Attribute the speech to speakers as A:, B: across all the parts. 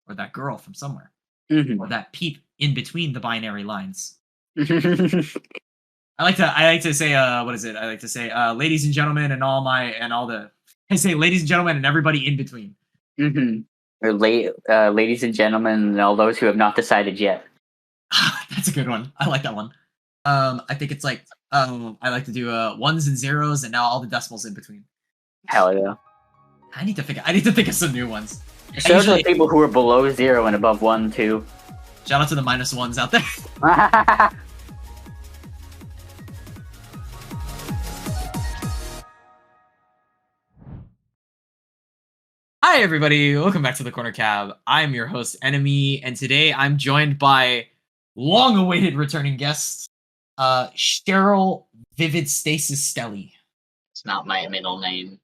A: or that girl from somewhere,
B: Mhm.
A: or that peep in between the binary lines. I like to say what is it? I like to say ladies and gentlemen and I say ladies and gentlemen and everybody in between.
B: Mhm. Or ladies and gentlemen, and all those who have not decided yet.
A: That's a good one. I like that one. I think it's like I like to do ones and zeros and now all the decimals in between.
B: Hell yeah.
A: I need to think of some new ones.
B: Shout out to the people who are below 0 and above 1 too.
A: Shout out to the -1s out there. Hi everybody, welcome back to the Corner Cab. I'm your host, Enemy, and today I'm joined by long-awaited returning guest, Cheryl Vivid Stasis Stelly.
C: It's not my middle name.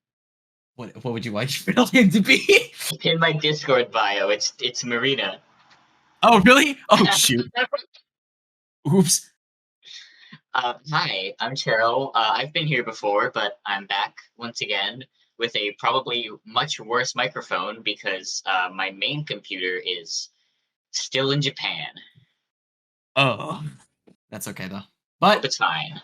A: What would you like your middle name to be?
C: In my Discord bio, it's Marina.
A: Oh really? Oh shoot. Oops.
C: Hi, I'm Cheryl. I've been here before, but I'm back once again with a probably much worse microphone because my main computer is still in Japan.
A: Oh, that's okay though.
C: Hope
A: But
C: it's fine.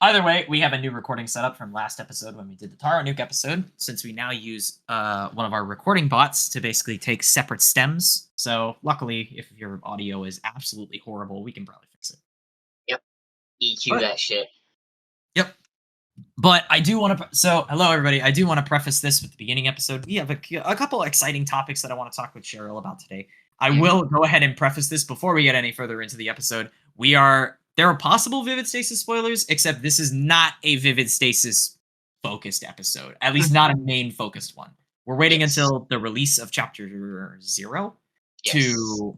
A: either way, we have a new recording setup from last episode when we did the Taro Nuke episode, since we now use one of our recording bots to basically take separate stems. So luckily, if your audio is absolutely horrible, we can probably fix it.
C: EQ that shit.
A: Yep. But I do want to. So, hello, everybody. I do want to preface this with the beginning episode. We have a couple exciting topics that I want to talk with Cheryl about today. I will go ahead and preface this before we get any further into the episode. There are possible Vivid Stasis spoilers, except this is not a Vivid Stasis focused episode. At least not a main focused one. We're waiting until the release of Chapter 0 to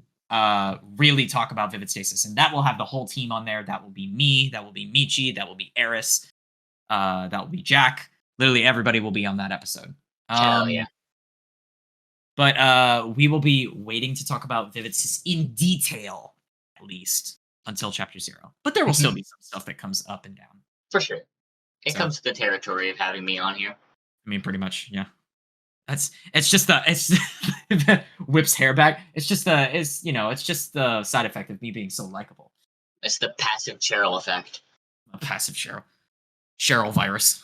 A: really talk about Vivid Stasis, and that will have the whole team on there. That will be me, that will be Michi, that will be Eris, that will be Jack. Literally everybody will be on that episode.
C: Hell yeah.
A: But we will be waiting to talk about Vivid Stasis in detail, at least until Chapter 0. But there will still be some stuff that comes up and down.
C: For sure. It comes to the territory of having me on here.
A: I mean, pretty much, yeah. It's just the whips hair back. It's just the side effect of me being so likable.
C: It's the passive Cheryl effect.
A: A passive Cheryl virus.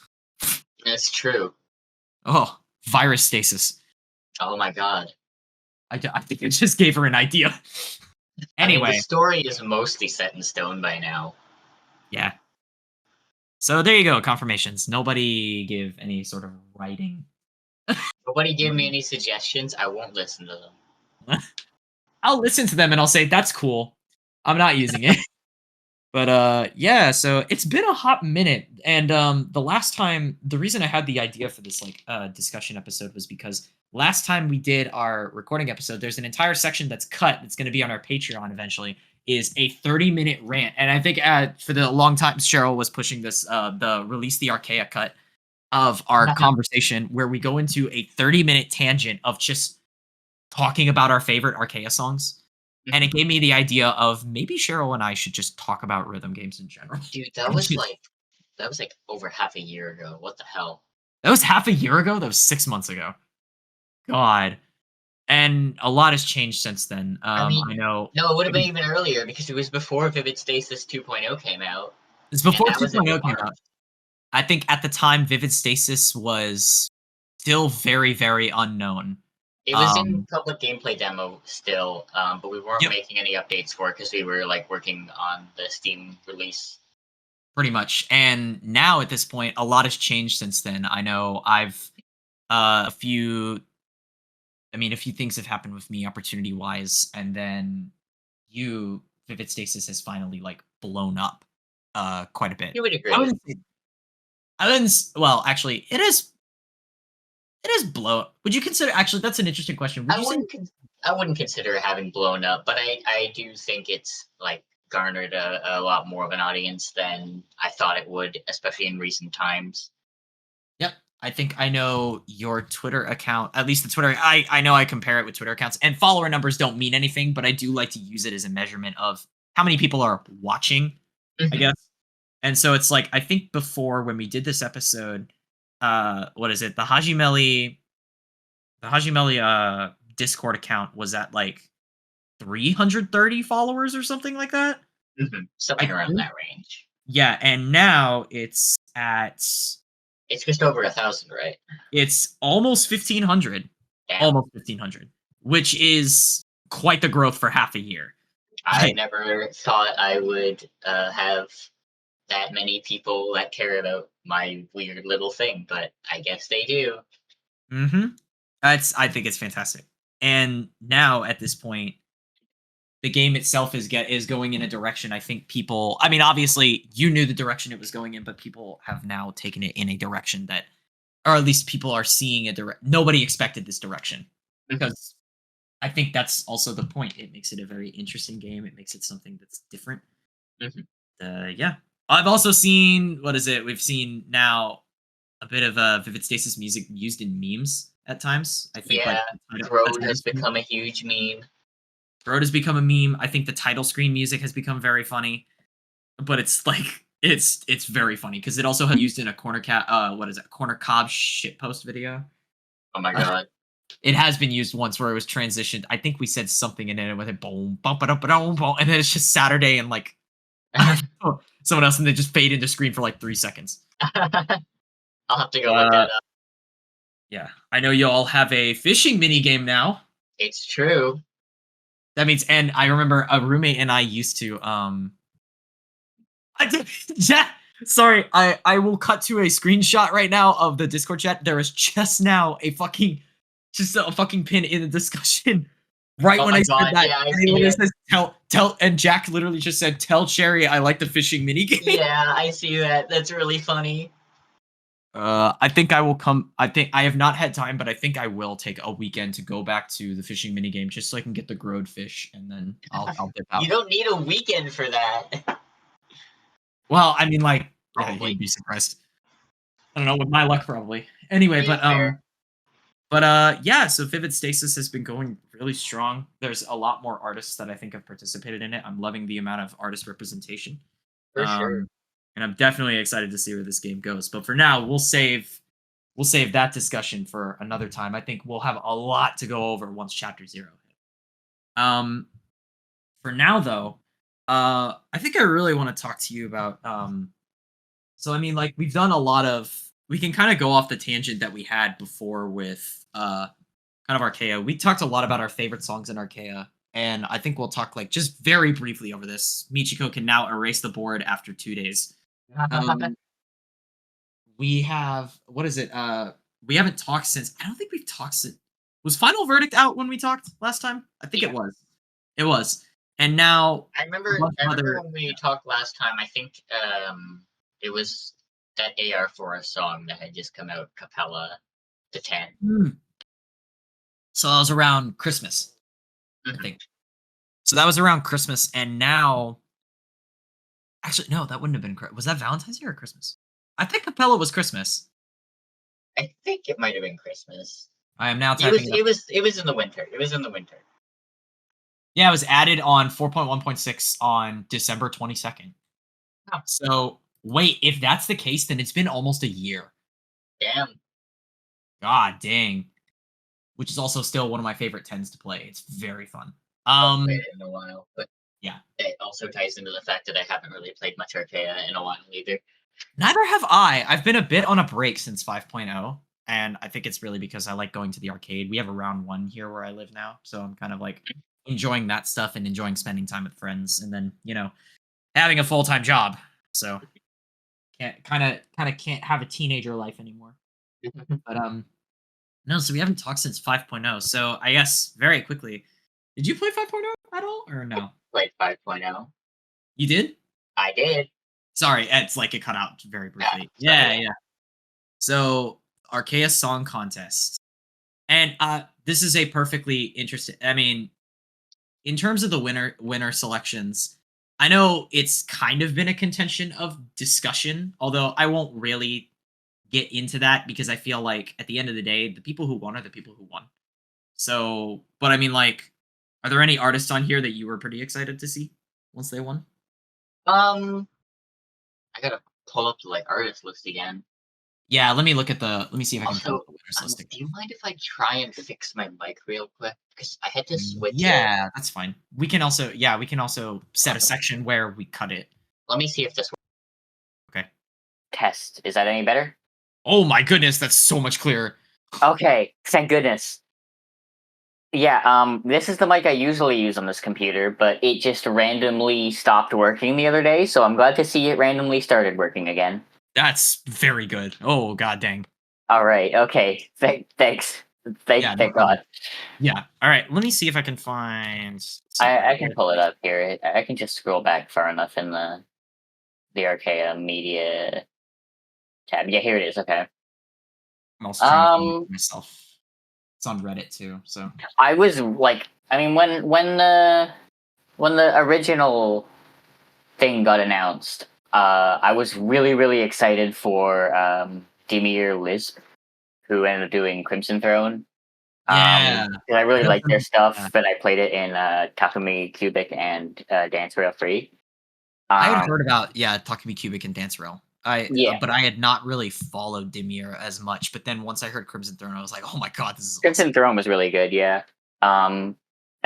C: That's true.
A: Oh, virus stasis.
C: Oh my god.
A: I think it just gave her an idea. Anyway,
C: I mean, the story is mostly set in stone by now.
A: Yeah. So there you go, confirmations. Nobody give any sort of writing.
C: Nobody give me any suggestions. I won't listen to them.
A: I'll listen to them and I'll say, that's cool. I'm not using it. But yeah, so it's been a hot minute. And the reason I had the idea for this discussion episode was because last time we did our recording episode, there's an entire section that's cut that's going to be on our Patreon eventually, is a 30-minute rant. And I think for the long time, Cheryl was pushing this, the Release the Archaea cut of our conversation, where we go into a 30-minute tangent of just talking about our favorite Archaea songs. And it gave me the idea of maybe Cheryl and I should just talk about rhythm games in general.
C: Dude, that was like over half a year ago. What the hell?
A: That was half a year ago? That was 6 months ago. God. And a lot has changed since then. I know.
C: No, it would have been even earlier because it was before Vivid Stasis 2.0 came out.
A: It's before 2.0 came out. I think at the time, Vivid Stasis was still very, very unknown.
C: It was in public gameplay demo still, but we weren't making any updates for it because we were working on the Steam release.
A: Pretty much. And now at this point, a lot has changed since then. I know I've a few things have happened with me opportunity-wise, and then Vivid Stasis has finally blown up quite a bit.
C: You would agree.
A: Well, actually, it is blow. Would you consider? Actually, that's an interesting question.
C: I wouldn't consider it having blown up, but I do think it's garnered a lot more of an audience than I thought it would, especially in recent times.
A: Yep, I think I know your Twitter account. At least the Twitter. I know I compare it with Twitter accounts, and follower numbers don't mean anything, but I do like to use it as a measurement of how many people are watching. I guess. And so it's I think before when we did this episode. What is it? The Hajimeli Discord account was at like 330 followers or something like that.
C: Something
A: I
C: around
A: think.
C: that range.
A: Yeah, and now it's at
C: It's just over 1,000, right?
A: it's almost 1,500,
C: Damn.
A: almost 1,500, which is quite the growth for half a year.
C: I
A: Like,
C: never thought I would have that many people that care about my weird little thing, but I guess they do.
A: I think it's fantastic. And now at this point, the game itself is going in a direction I think people. I mean, obviously, you knew the direction it was going in, but people have now taken it in a direction that, or at least people are seeing a direct. Nobody expected this direction because I think that's also the point. It makes it a very interesting game. It makes it something that's different.
C: Mhm.
A: Yeah. I've also seen what is it? We've seen now a bit of Vivid Stasis music used in memes at times. I think like
C: Yeah,
A: the
C: Road
A: title
C: has
A: screen.
C: become a huge meme.
A: Road has become a meme. I think the title screen music has become very funny, but it's like it's very funny because it also has used in a what is it? Corner Cob shitpost video.
C: Oh my
A: Uh,
C: god.
A: it has been used once where it was transitioned. I think we said something in it with it boom, bump it up, boom, boom, and then it's just Saturday and like someone else, and they just fade into screen for like 3 seconds.
C: I'll have to go look
A: Uh,
C: that up.
A: yeah, I know you all have a fishing mini game now.
C: It's true.
A: That means, and I remember a roommate and I used to. I did, yeah. Sorry, I will cut to a screenshot right now of the Discord chat. There is just now just a fucking pin in the discussion. Right
C: Oh
A: when
C: my
A: I said
C: god,
A: that,
C: yeah, I
A: and he
C: see
A: literally
C: it.
A: says, tell, and Jack literally just said, tell Cherry I like the fishing mini game.
C: Yeah, I see that. That's really funny.
A: I think I will come. I think I have not had time, but I think I will take a weekend to go back to the fishing mini game just so I can get the growed fish, and then I'll dip out.
C: You don't need a weekend for that.
A: Well, I mean, like, yeah,
C: Probably.
A: you'd be surprised. I don't know, with my luck, probably. Anyway,
C: Yeah, fair.
A: yeah. So Vivid Stasis has been going really strong. There's a lot more artists that I think have participated in it. I'm loving the amount of artist representation.
C: For sure.
A: Um, and I'm definitely excited to see where this game goes. But for now, we'll save that discussion for another time. I think we'll have a lot to go over once Chapter 0 hit. Um, for now, though, I think I really want to talk to you about. So I mean, like we've done a lot of. We can kind of go off the tangent that we had before with kind of Archaea. We talked a lot about our favorite songs in Archaea, and I think we'll talk like just very briefly over this. Michiko can now erase the board after 2 days. Um, we have what is it? We haven't talked since. I don't think we've talked since. Was Final Verdict out when we talked last time? I think
C: Yeah.
A: it was. It was. And now
C: I
A: a
C: remember
A: bunch of other.
C: when we talked last time, I think it was that AR4 song that had just come out, Capella to 10.
A: So that was around Christmas, I think. So that was around Christmas, and now, actually, no, that wouldn't have been. Was that Valentine's Day or Christmas? I think Capella was Christmas.
C: I think it might have been Christmas.
A: I am now
C: It
A: typing
C: was
A: it up.
C: it was in the winter. It was in the winter.
A: Yeah, it was added on 4.1.6 on December 22nd.
C: Oh,
A: So wait, if that's the case, then it's been almost a year.
C: damn.
A: God dang. Which is also still one of my favorite 10s to play. It's very fun.
C: I've played it in a while, but
A: Yeah.
C: it also ties into the fact that I haven't really played much Archaea in a while either.
A: Neither have I. I've been a bit on a break since 5.0, and I think it's really because I like going to the arcade. We have a round 1 here where I live now, so I'm kind of like enjoying that stuff and enjoying spending time with friends, and then having a full time job. So kind of can't have a teenager life anymore. But no, so we haven't talked since 5.0. So I guess very quickly, did you play 5.0 at all or no?
C: Played 5.0.
A: You did?
C: I did.
A: Sorry, it's like it cut out very briefly.
C: Yeah.
A: Yeah. So Archaea Song Contest. And this is a perfectly interesting. I mean, in terms of the winner selections, I know it's kind of been a contention of discussion, although I won't really get into that because I feel like at the end of the day, the people who won are the people who won. So, but I mean, like, are there any artists on here that you were pretty excited to see once they won?
C: I gotta pull up the artist list again.
A: Yeah, let me see if I can pull
C: Also,
A: up the winners list
C: do
A: again.
C: you mind if I try and fix my mic real quick? Because I had to switch it.
A: Yeah, that's fine. We can also set a section where we cut it.
C: Let me see if this works.
A: Okay.
B: Test. Is that any better?
A: Oh my goodness, that's so much clearer.
B: Okay, thank goodness. Yeah, this is the mic I usually use on this computer, but it just randomly stopped working the other day, so I'm glad to see it randomly started working again.
A: That's very good. Oh god dang.
B: All right, okay. Thanks.
A: Yeah, no
B: Thank
A: problem.
B: God.
A: Yeah. All right. Let me see if I can find.
B: I can pull it up here. I can just scroll back far enough in the Archaea media tab. Yeah, here it is. Okay.
A: I'm also trying to find it myself. It's on Reddit too. So
B: I was like, I mean, when the original thing got announced, I was really excited for Demir Lisp, who ended up doing Crimson Throne.
A: yeah,
B: 'Cause I really liked their
A: yeah.
B: stuff, but I played it in Takumi Cubic and Dance Rail 3.
A: I had
B: Um,
A: heard about Takumi Cubic and Dance Rail.
B: yeah,
A: But I had not really followed Dimir as much. But then once I heard Crimson Throne, I was like, oh my god, this is awesome.
B: Crimson Throne was really good, yeah. And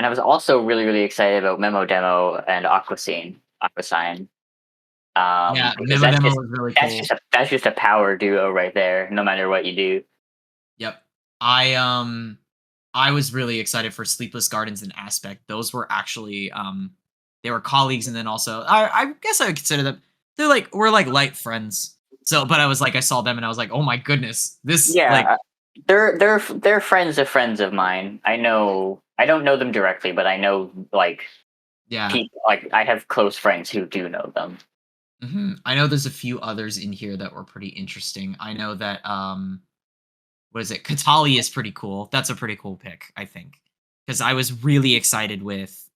B: I was also really excited about Memo Demo and Aquasine.
A: Yeah,
B: Because
A: Memo Demo was really cool.
B: that's just a power duo right there, no matter what you do.
A: Yep. I was really excited for Sleepless Gardens and Aspect. Those were actually they were colleagues, and then also I guess I would consider them we're like light friends. So but I was like I saw them and I was like, oh my goodness, this like
B: Yeah, they're friends of mine. I don't know them directly, but I know like
A: yeah.
B: people like I have close friends who do know them.
A: I know there's a few others in here that were pretty interesting. I know that what is it? Katali is pretty cool. That's a pretty cool pick, I think. Because I was really excited with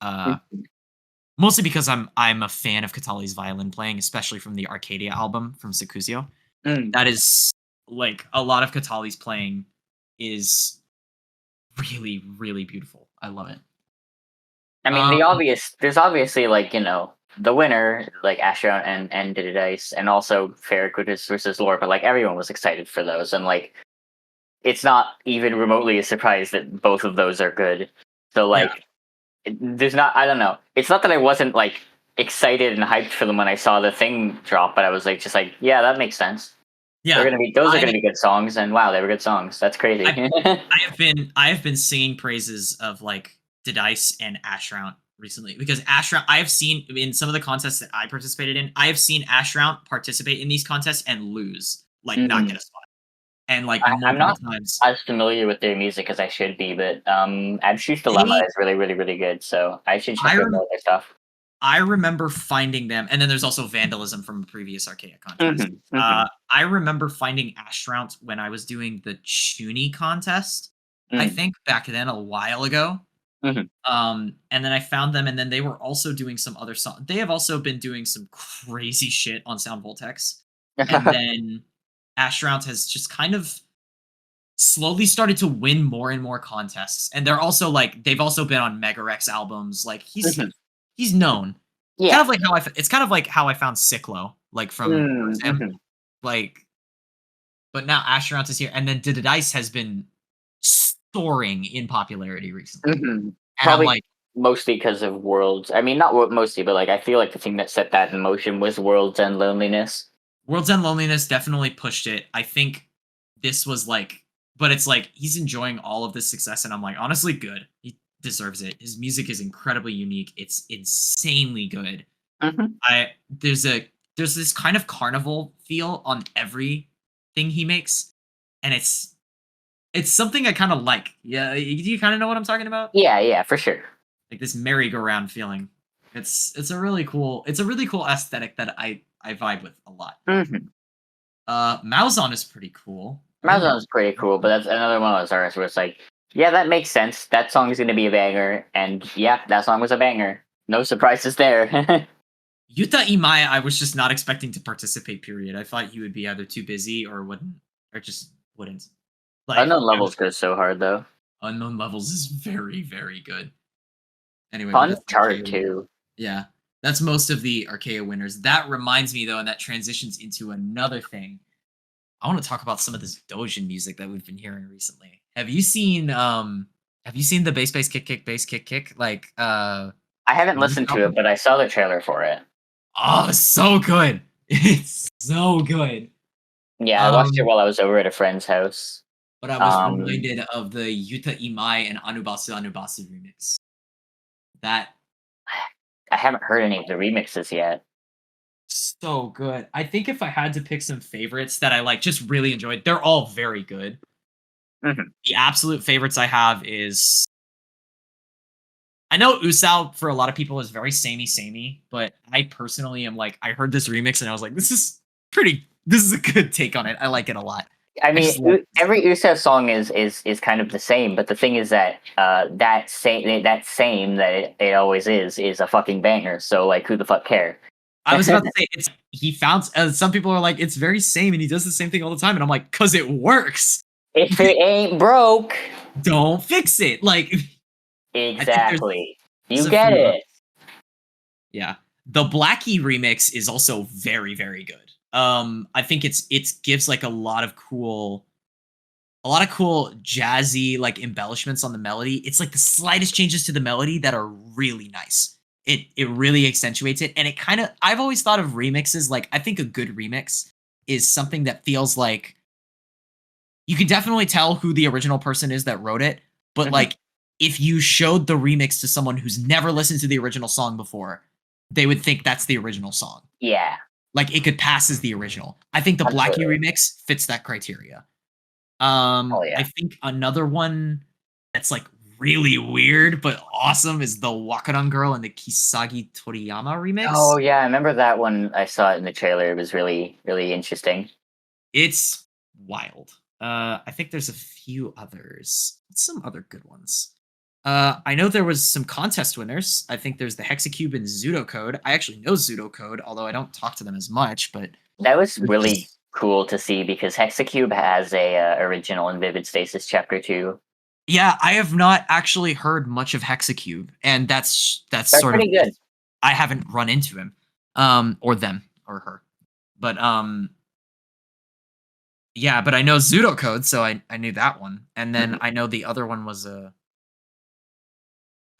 A: mostly because I'm a fan of Katali's violin playing, especially from the Arcadia album from Sakuzio.
B: Mm.
A: That is like a lot of Katali's playing is really beautiful. I love it.
B: I mean, there's obviously like the winner like Asher and Dice, and also Farragut versus Lore, but like everyone was excited for those, and like it's not even remotely a surprise that both of those are good. So
A: Yeah.
B: like, there's not. I don't know. It's not that I wasn't like excited and hyped for them when I saw the thing drop, but I was like, just like, yeah, that makes sense.
A: Yeah.
B: Those are gonna be good songs, and wow, they were good songs. That's crazy.
A: I have been singing praises of like Dice and Ashrout recently because Ashrout I have seen in some of the contests that I participated in, I have seen Ashrout participate in these contests and lose, like not get a spot. And like
B: I'm
A: multiple
B: not
A: times.
B: as familiar with their music as I should be, but Abshu's Dilemma
A: They
B: is really good. So I should check
A: I
B: out
A: rem-
B: more of their stuff.
A: I remember finding them, and then there's also Vandalism from a previous Archaea contest.
B: Hmm.
A: I remember finding Ashrout when I was doing the Chuni contest. I
B: Mm.
A: think back then a while ago.
B: Hmm.
A: And then I found them, and then they were also doing some other song. They have also been doing some crazy shit on Sound Voltex. And then Ashrout has just kind of slowly started to win more and more contests. And they're also like they've also been on Megarex albums. Like he's known.
B: Yeah.
A: It's kind of like how I found Cyclo, like from Exam.
B: Mm-hmm.
A: Like, but now Ashrout is here, and then Dice has been soaring in popularity recently.
B: Hmm.
A: And I'm
B: Probably
A: like,
B: mostly because of Worlds. I mean, not mostly, but like I feel like the thing that set that in motion was Worlds and Loneliness.
A: World's End Loneliness definitely pushed it. I think this was like, but it's like he's enjoying all of this success, and I'm like, honestly, good. He deserves it. His music is incredibly unique. It's insanely good.
B: Hmm.
A: I there's this kind of carnival feel on everything he makes, and it's something I kind of like. Yeah, do you kind of know what I'm talking about?
B: Yeah, for sure.
A: Like this merry-go-round feeling. It's a really cool aesthetic that I vibe with a lot.
B: Hmm.
A: Malzahn is pretty cool.
B: Amazon's pretty cool, but that's another one of those artists where it's like, yeah, that makes sense. That song is going to be a banger, and yeah, that song was a banger. No surprises there.
A: Yuta Imaya, I was just not expecting to participate. Period. I thought he would be either too busy or wouldn't, or just wouldn't. Like
B: Unknown Levels goes so hard though.
A: Unknown Levels is very good. Anyway, but
B: Fun
A: that's
B: chart
A: Archaea.
B: too.
A: Yeah, that's most of the Archaea winners. That reminds me though, and that transitions into another thing. I want to talk about some of this Dojin music that we've been hearing recently. Have you seen the bass bass kick kick bass kick kick
B: I haven't
A: release
B: listened to it,
A: album?
B: but I saw the trailer for it.
A: Oh, so good. It's so good.
B: Yeah, I watched it
A: Um,
B: while I was over at a friend's house.
A: but I was
B: Um,
A: reminded of the Yuta Imai and Anubasu Anubasu remix. That
B: I haven't heard any of the remixes yet.
A: so good. I think if I had to pick some favorites that I like just really enjoyed, they're all very good.
B: Mhm.
A: The absolute favorites I have is I know Usao for a lot of people is very samey, but I personally am like, I heard this remix and I was like, this is a good take on it. I like it a lot.
B: I
A: I
B: mean,
A: just love this.
B: every Uso song is kind of the same, but the thing is that that it always is a fucking banger. So like, who the fuck care?
A: I was about to say it's he found some people are like, it's very same and he does the same thing all the time. And I'm like, cause it works.
B: If it ain't broke,
A: Don't fix it. Like I think
B: exactly.
A: there's
B: You
A: a
B: get
A: few
B: it.
A: yeah. The Blackie remix is also very, very good. I think it gives like a lot of cool jazzy like embellishments on the melody. It's like the slightest changes to the melody that are really nice. It really accentuates it, and it kind of I've always thought of remixes like I think a good remix is something that feels like you can definitely tell who the original person is that wrote it, but
B: Mhm.
A: like if you showed the remix to someone who's never listened to the original song before, they would think that's the original song.
B: Yeah,
A: Like it could pass as the original. I think the Blackie
B: absolutely.
A: remix fits that criteria.
B: Oh
A: I
B: yeah.
A: think another one that's like really weird but awesome is the Wakaran Girl and the Kisagi Toriyama remix.
B: Oh yeah, I remember that one. I saw it in the trailer. It was really interesting.
A: It's wild. I think there's a few others. Some other good ones. I know there was some contest winners. I think there's the Hexacube and Code. I actually know Code, although I don't talk to them as much. But
B: That was
A: they're
B: really
A: just
B: cool to see because Hexacube has a original and Vivid Stasis chapter 2.
A: yeah, I have not actually heard much of Hexacube, and that's
B: They're
A: sort of
B: pretty good.
A: I haven't run into him, or them or her, but yeah, but I know Code, so I knew that one, and then
B: Mhm.
A: I know the other one was uh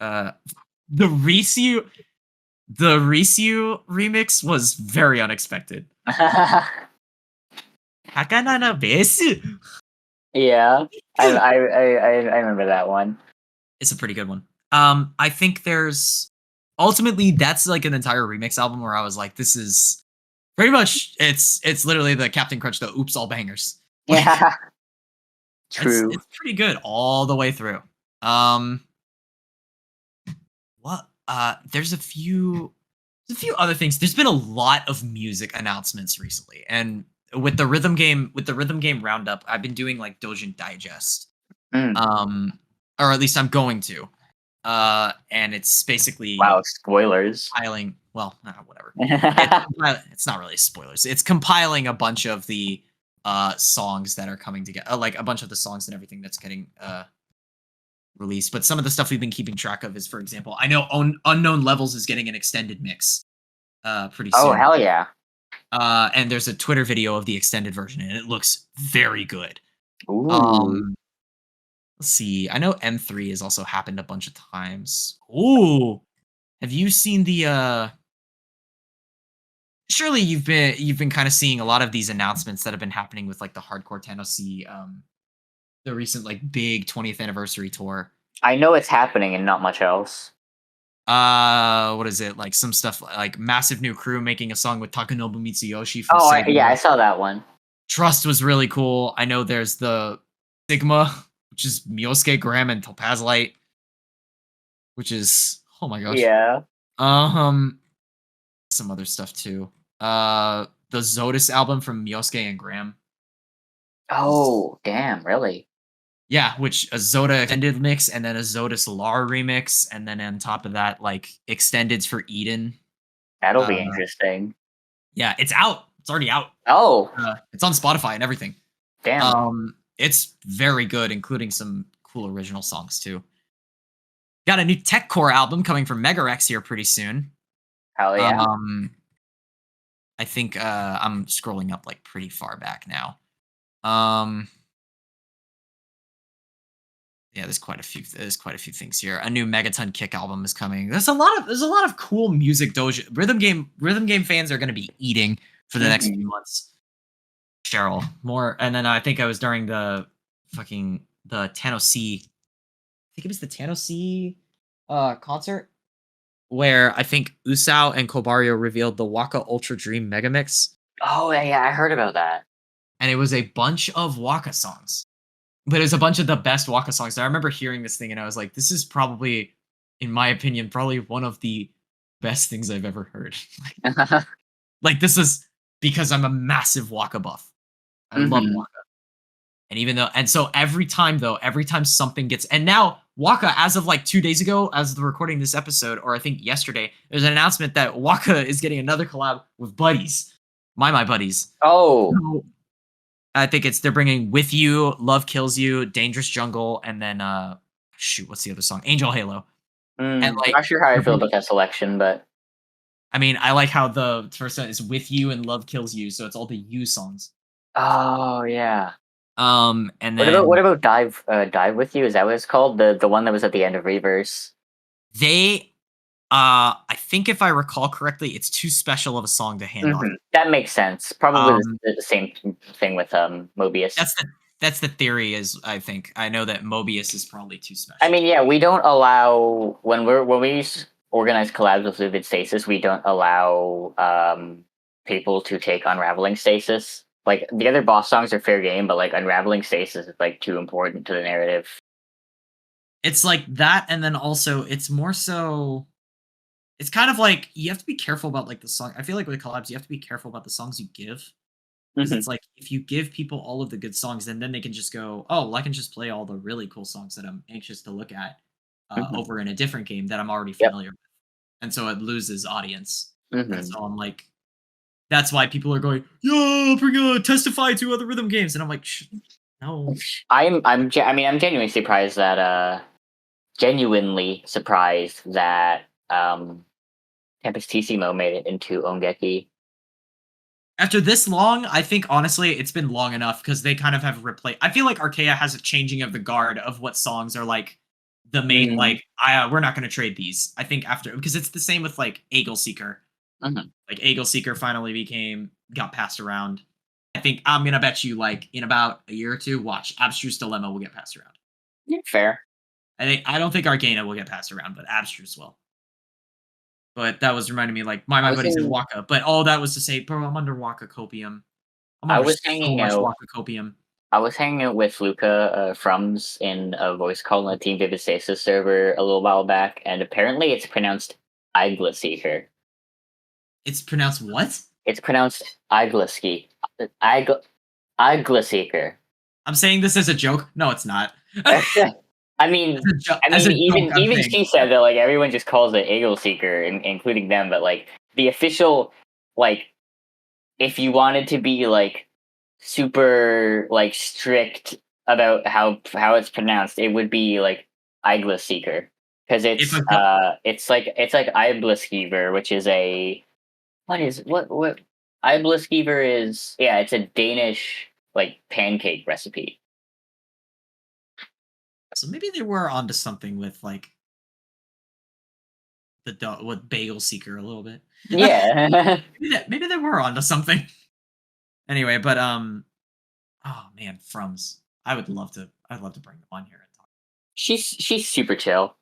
A: the Risu the Risu remix was very unexpected. Hakana no besu.
B: Yeah, I remember that one.
A: It's a pretty good one. I think there's ultimately that's like an entire remix album where I was like, this is pretty much it's literally the Captain Crunch, the oops all bangers. Like
B: Yeah, true.
A: it's pretty good all the way through. Um what there's a few other things. There's been a lot of music announcements recently. And with the rhythm game roundup, I've been doing like Dojin Digest.
B: Mm.
A: Um or at least I'm going to. And it's basically
B: Wow, spoilers.
A: compiling well, whatever. It's not really spoilers. It's compiling a bunch of the songs that are coming together, like a bunch of the songs and everything that's getting released. But some of the stuff we've been keeping track of is, for example, I know Unknown Levels is getting an extended mix pretty
B: Oh
A: soon.
B: hell yeah!
A: And there's a Twitter video of the extended version, and it looks very good.
B: Ooh.
A: Um, let's see. I know M3 has also happened a bunch of times. Ooh, have you seen the surely you've been kind of seeing a lot of these announcements that have been happening with like the Hardcore Tennessee the recent like big 20th anniversary tour.
B: I know it's happening and not much else.
A: What is it? Like some stuff like massive new crew making a song with Takanobu Mitsuyoshi from
B: Oh yeah,
A: Sega.
B: I saw that one.
A: Trust was really cool. I know there's the Sigma, which is Miosuke Graham and Topazlight, which is oh my gosh.
B: Yeah.
A: Um some other stuff too. The Zodus album from Miosuke and Graham.
B: Oh damn! Really?
A: Yeah, which a Zoda extended mix and then a Zodus Lar remix, and then on top of that, like extendeds for Eden.
B: That'll
A: Uh,
B: be interesting.
A: yeah, it's out. It's already out.
B: Oh
A: It's on Spotify and everything.
B: damn!
A: It's very good, including some cool original songs too. Got a new Tech Core album coming from Megarex here pretty soon.
B: Hell yeah!
A: Um, I think I'm scrolling up like pretty far back now. Um, yeah, there's quite a few. There's quite a few things here. A new Megaton Kick album is coming. There's a lot of cool music. Doja rhythm game fans are going to be eating for the next few
B: Mhm.
A: months. Cheryl more, and then I think I was during the Tano C. I think it was the Tano C concert where I think Usao and Kobario revealed the Waka Ultra Dream Mega Mix,
B: Oh yeah, I heard about that.
A: and it was a bunch of Waka songs. But it was a bunch of the best Waka songs. I remember hearing this thing and I was like, this is probably, in my opinion, probably one of the best things I've ever heard. Like this is because I'm a massive Waka buff. I love
B: Mhm.
A: Waka. And even though, and so every time something gets, and now Waka, as of like 2 days ago, as of the recording this episode, or I think yesterday, there's an announcement that Waka is getting another collab with Buddies, My Buddies.
B: Oh,
A: So, I think they're bringing With You, Love Kills You, Dangerous Jungle, and then shoot, what's the other song? Angel Halo. And like
B: not sure how I
A: they're
B: feel
A: bringing,
B: about that selection, but
A: I mean, I like how the first one is With You and Love Kills You, so it's all the You songs.
B: oh yeah.
A: And
B: What
A: then
B: about Dive with You? Is that what it's called? The one that was at the end of Reverse.
A: they I think if I recall correctly, it's too special of a song to hand off.
B: That makes sense. Probably
A: Um
B: the same thing with Mobius.
A: that's the theory is I think. I know that Mobius is probably too special.
B: I mean, yeah, we don't allow when we organize collabs with Vivid Stasis, we don't allow people to take Unraveling Stasis. Like the other boss songs are fair game, but like Unraveling Stasis is like too important to the narrative.
A: It's like that, and then also it's more so it's kind of like you have to be careful about like the song. I feel like with collabs, you have to be careful about the songs you give. Because
B: Mhm.
A: it's like if you give people all of the good songs, then they can just go, oh, well, I can just play all the really cool songs that I'm anxious to look at
B: Mhm.
A: over in a different game that I'm already
B: Yep.
A: familiar with. And so it loses audience. And
B: Mhm.
A: so I'm like, that's why people are going, yo, bring a testify to other rhythm games. And I'm like, no.
B: I mean, I'm genuinely surprised that Tempest TCMO made it into Ongeki.
A: After this long, I think honestly, it's been long enough because they kind of have replaced. I feel like Archaea has a changing of the guard of what songs are like the main,
B: Mm.
A: like, we're not going to trade these. I think after, because it's the same with like Eagle Seeker.
B: Mhm.
A: Like Eagle Seeker finally got passed around. I think I'm going to bet you, like, in about a year or two, watch, Abstruse Dilemma will get passed around.
B: Yeah, fair.
A: I don't think Arcana will get passed around, but Abstruse will. But that was reminding me, like, my
B: I was
A: buddies in
B: in,
A: Waka. But all that was to say, bro, I'm under Waka Copium. I'm
B: I
A: under
B: was
A: so
B: hanging
A: much
B: out.
A: Waka Copium.
B: I was hanging out with Luca Frums in a voice call on the Team Vivid Stasis server a little while back, and apparently it's pronounced Igleseeker.
A: It's pronounced what?
B: It's pronounced Igleski. Igleseeker.
A: I'm saying this as a joke. No, it's not.
B: I mean,
A: As a joke, I'm
B: even
A: saying.
B: she said that like everyone just calls it Eagle Seeker, including them. But like the official, like if you wanted to be like super like strict about how it's pronounced, it would be like Igla Seeker because
A: If a co-
B: it's like Ibliskever, which is a what Ibliskever is, yeah, it's a Danish like pancake recipe.
A: so maybe they were onto something with like with Bagel Seeker a little bit.
B: Yeah.
A: Maybe they were onto something. Anyway, but oh man, Frums. I'd love to bring them on here and talk.
B: She's super chill.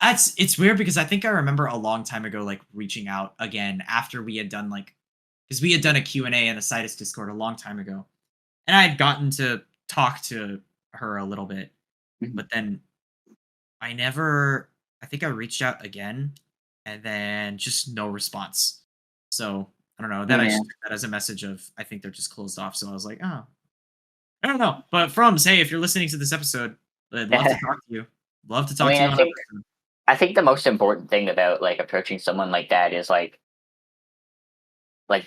A: It's weird because I think I remember a long time ago, like reaching out again after we had done like, because we had done a Q&A in the Citus Discord a long time ago, and I had gotten to talk to her a little bit,
B: Mhm.
A: but then I think I reached out again, and then just no response. So I don't know. Then I
B: Yeah.
A: just took that as a message of I think they're just closed off. So I was like, oh, I don't know. But Frums, hey, if you're listening to this episode, I'd love to talk to you. Love to
B: I
A: talk
B: mean,
A: to you on episode.
B: I think the most important thing about like approaching someone like that is like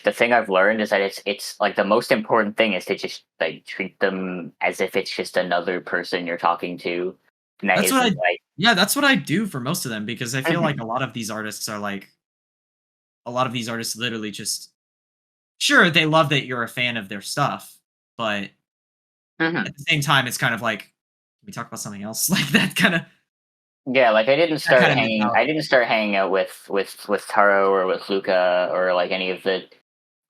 B: the thing I've learned is that it's like the most important thing is to just like treat them as if it's just another person you're talking to. And that
A: That's what
B: isn't
A: I
B: like
A: Yeah, that's what I do for most of them because I feel like
B: Mhm.
A: a lot of these artists are like a lot of these artists literally just sure they love that you're a fan of their stuff, but
B: Mhm.
A: At the same time, it's kind of like, can we talk about something else? Like that kind of
B: Yeah, like
A: that kind of mentality.
B: I didn't start hanging out with Taro or with Luca or like any of the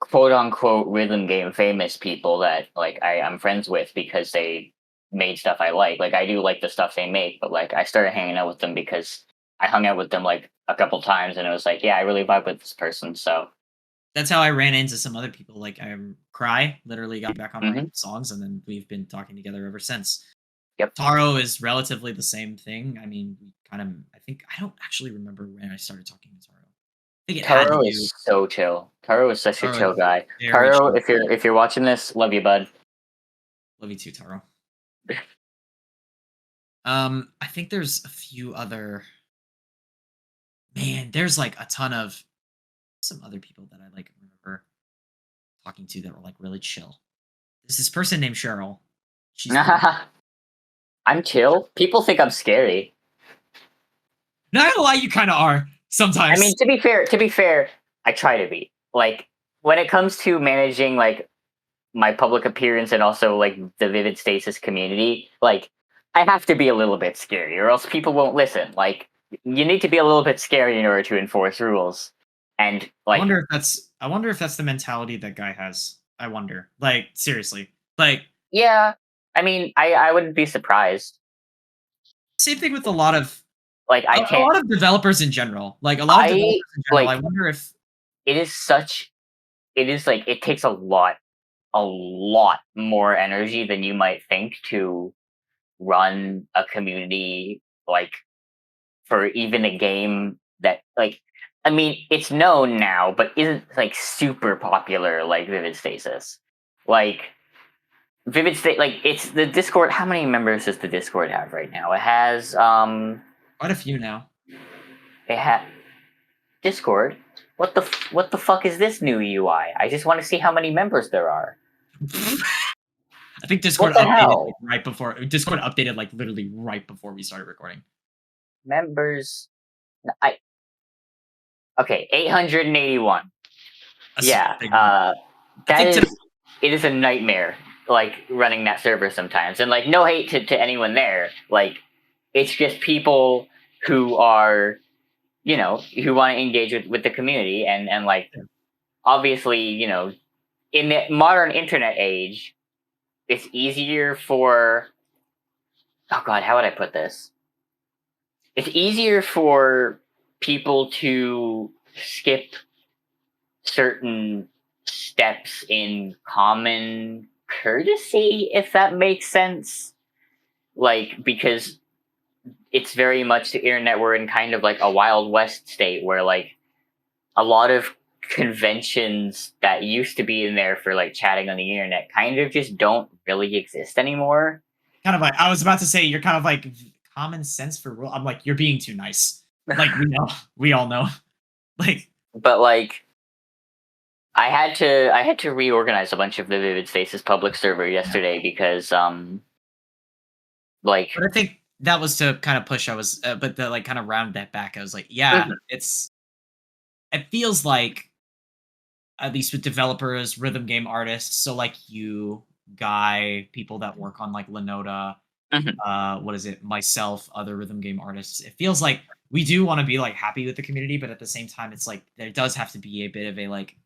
B: quote unquote rhythm game famous people that like I'm friends with because they made stuff I like. Like I do like the stuff they make, but like I started hanging out with them because I hung out with them like a couple times and it was like, yeah, I really vibe with this person. So
A: That's how I ran into some other people. Like Cry literally got back on my
B: mhm.
A: songs, and then we've been talking together ever since.
B: Yep.
A: Taro is relatively the same thing. I mean, we kind of. I think I don't actually remember when I started talking to Taro. I think it had to
B: Taro
A: do.
B: is so chill. Taro is such a
A: Taro
B: chill
A: is
B: guy.
A: very
B: Taro,
A: chill.
B: if you're watching this, love you, bud.
A: Love you too, Taro. I think there's a few other. Man, there's like a ton of some other people that I like remember talking to that were like really chill. There's this person named Cheryl. She's pretty.
B: I'm chill. People think I'm scary.
A: Not gonna lie, you kind of are
B: I mean,
A: sometimes.
B: to be fair, I try to be. Like when it comes to managing like my public appearance and also like the Vivid Stasis community, like I have to be a little bit scary or else people won't listen. Like you need to be a little bit scary in order to enforce rules. And like
A: I wonder if that's the mentality that guy has. I wonder. Like seriously. Like
B: yeah, I mean, I wouldn't be surprised.
A: same thing with a lot of
B: Like I
A: a
B: can't
A: lot of developers in general. Like a lot of
B: I
A: developers in general. I
B: like
A: wonder if
B: it is such it is like it takes a lot more energy than you might think to run a community like for even a game that like I mean it's known now but isn't like super popular like Vivid Stasis. Like Vivid State like it's the Discord how many members does the Discord have right now? It has
A: quite a few now.
B: it ha Discord. What the fuck is this new UI? I just want to see how many members there are.
A: I think
B: What
A: Discord
B: the
A: updated
B: hell?
A: like right before Discord updated like literally right before we started recording.
B: Members I okay, 881.
A: That's a
B: Yeah,
A: big number. I
B: that
A: think
B: is it is a nightmare, like running that server sometimes. And like, no hate to anyone there. Like, it's just people who are, you know, who want to engage with the community and like, obviously, you know, in the modern internet age, it's easier for. Oh God, how would I put this? It's easier for people to skip certain steps in common courtesy, if that makes sense. Like, because it's very much the internet, we're in kind of like a Wild West state where, like, a lot of conventions that used to be in there for like chatting on the internet kind of just don't really exist anymore.
A: kind of like I was about to say you're kind of like common sense for rule. I'm like, you're being too nice. Like we know. We all know. Like
B: But like, I had to reorganize a bunch of the Vivid Stasis public server yesterday because like
A: but I think that was to kind of push. But the like kind of round that back. I was like, yeah,
B: mhm,
A: it feels like at least with developers, rhythm game artists. So like you, Guy, people that work on like Lenoda,
B: mhm.
A: what is it? Myself, other rhythm game artists. It feels like we do want to be like happy with the community, but at the same time, it's like there does have to be a bit of a like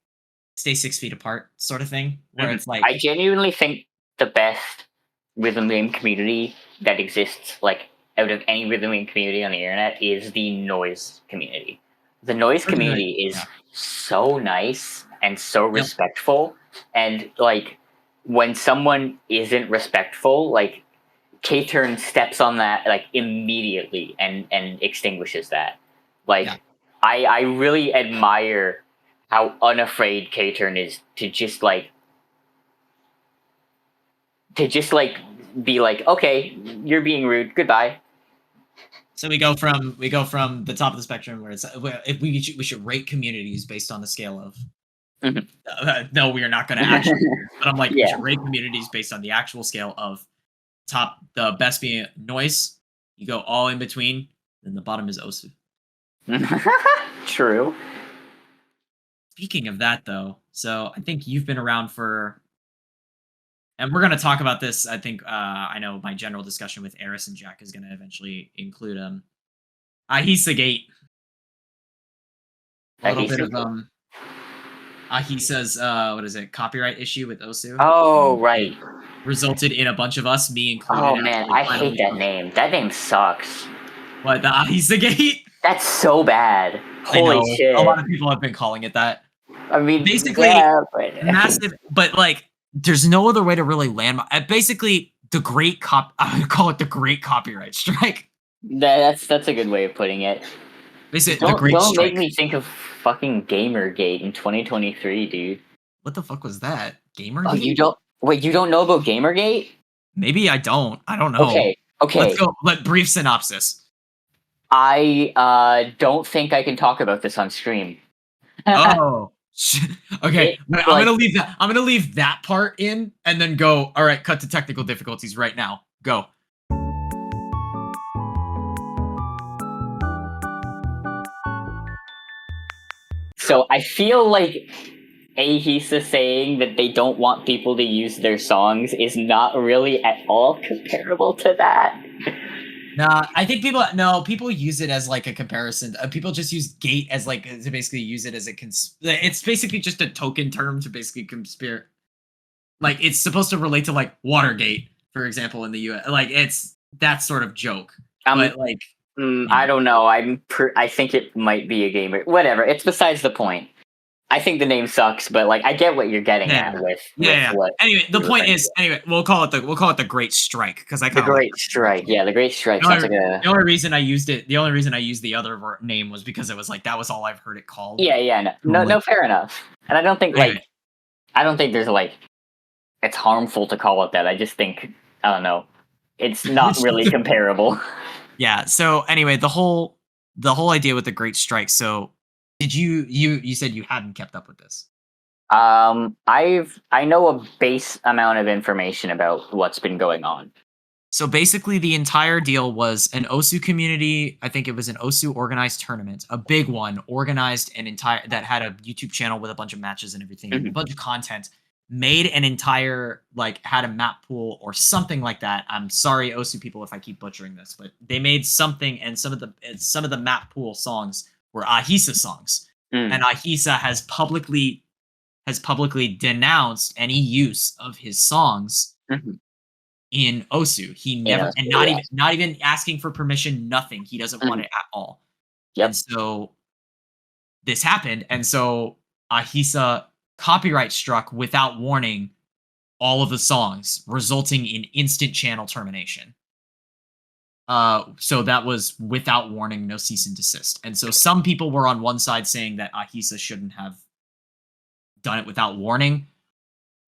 A: stay 6 feet apart sort of thing, where
B: Mhm.
A: it's like
B: I genuinely think the best rhythm game community that exists, like out of any rhythm game community on the internet, is the noise community. The noise
A: or the
B: community
A: yeah,
B: is so nice and so
A: yep,
B: respectful, and like when someone isn't respectful, like K-Turn steps on that like immediately and extinguishes that.
A: yeah.
B: Like I really admire how unafraid K-Turn is to just like be like, okay, you're being rude. Goodbye.
A: So we go from the top of the spectrum where it's if we should rate communities based on the scale of
B: Mhm.
A: no, we are not going to actually. But I'm like we
B: Yeah.
A: should rate communities based on the actual scale of the best being noise. You go all in between, then the bottom is Osu.
B: True.
A: Speaking of that, though, so I think you've been around for And we're gonna talk about this. I think I know my general discussion with Eris and Jack is gonna eventually include Ahisa Gate. A little bit of Ahisa's what is it, copyright issue with Osu.
B: Oh,
A: And
B: right.
A: it resulted in a bunch of us, me included.
B: Oh man, I hate that name. That name sucks.
A: What, the Ahisa Gate?
B: That's so bad. Holy shit.
A: A lot of people have been calling it that.
B: I mean,
A: Basically,
B: yeah, but...
A: massive, but like, there's no other way to really land. Basically, I would call it the Great Copyright Strike.
B: That's a good way of putting it.
A: Basically,
B: Don't make me think of fucking Gamergate in 2023, dude.
A: What the fuck was that? Gamergate?
B: Oh, you don't know about Gamergate?
A: Maybe I don't. I don't know.
B: Okay.
A: Let's go. Brief synopsis.
B: I don't think I can talk about this on stream.
A: Oh. Okay. I'm gonna leave that part in and then go, all right, cut to technical difficulties right now. Go.
B: So I feel like Ahisa saying that they don't want people to use their songs is not really at all comparable to that.
A: Nah, I think people use it as like a comparison. People just use gate as like to basically use it as it's basically just a token term to basically conspire. Like it's supposed to relate to like Watergate, for example, in the US. Like it's that sort of joke. But like
B: I don't know. I think it might be a gamer. Whatever. It's besides the point. I think the name sucks, but like I get what you're getting at with what.
A: Anyway, the point is, we'll call it the Great Strike because I
B: the Great Strike. Yeah, the Great Strike sounds like a.
A: The only reason I used the other name was because it was like that was all I've heard it called.
B: Yeah. No, fair enough. And I don't think there's like it's harmful to call it that. I just think I don't know. It's not really comparable.
A: Yeah. So anyway, the whole idea with the Great Strike. So did you said you hadn't kept up with this?
B: I know a base amount of information about what's been going on.
A: So basically, the entire deal was an Osu community. I think it was an Osu organized tournament, a big one, organized that had a YouTube channel with a bunch of matches and everything, a bunch of content. Made an entire had a map pool or something like that. I'm sorry, Osu people, if I keep butchering this, but they made something, and some of the map pool songs were Ahisa songs, and Ahisa has publicly denounced any use of his songs in Osu. He never, not even asking for permission, nothing. He doesn't want it at all.
B: Yep.
A: And so this happened, and so Ahisa copyright struck without warning all of the songs, resulting in instant channel termination. So that was without warning, no cease and desist. And so some people were on one side saying that Ahisa shouldn't have done it without warning,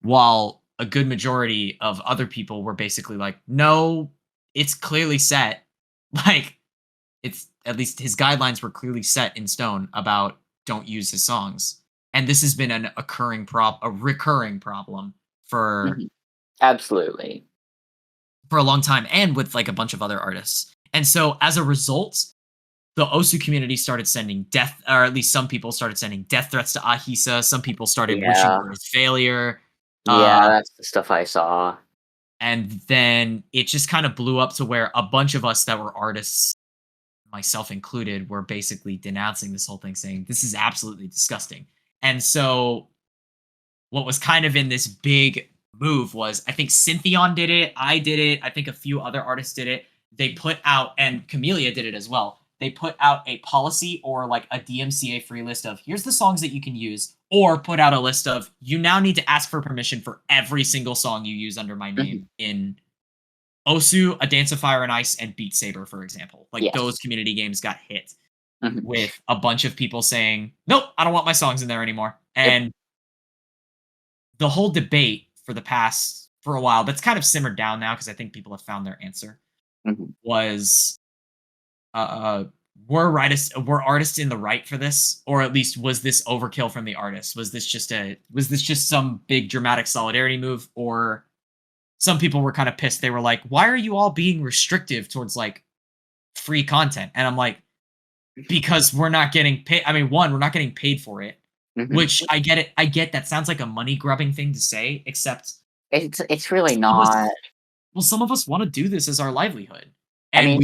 A: while a good majority of other people were basically like, no, it's clearly set. Like, it's at least his guidelines were clearly set in stone about don't use his songs. And this has been a recurring problem for
B: absolutely
A: for a long time, and with like a bunch of other artists. And so as a result, the Osu community started sending death, or at least some people started sending death threats to Ahisa. Some people started wishing for his failure.
B: Yeah, that's the stuff I saw.
A: And then it just kind of blew up to where a bunch of us that were artists, myself included, were basically denouncing this whole thing, saying this is absolutely disgusting. And so what was kind of in this big move was, I think Syntheon did it, I did it, I think a few other artists did it. They put out, and Camellia did it as well, they put out a policy or like a DMCA free list of here's the songs that you can use, or put out a list of you now need to ask for permission for every single song you use under my name in Osu, A Dance of Fire and Ice, and Beat Saber, for example. Like those community games got hit with a bunch of people saying, nope, I don't want my songs in there anymore. And the whole debate for a while, that's kind of simmered down now because I think people have found their answer, was were artists in the right for this, or at least was this overkill from the artists? Was this just some big dramatic solidarity move? Or some people were kind of pissed. They were like, why are you all being restrictive towards like free content? And I'm like, because we're not getting paid. I mean, one, we're not getting paid for it, which I get it. I get that sounds like a money grubbing thing to say, except
B: It's really
A: Some of us
B: not.
A: well, some of us wanna do this as our livelihood,
B: I
A: and
B: mean,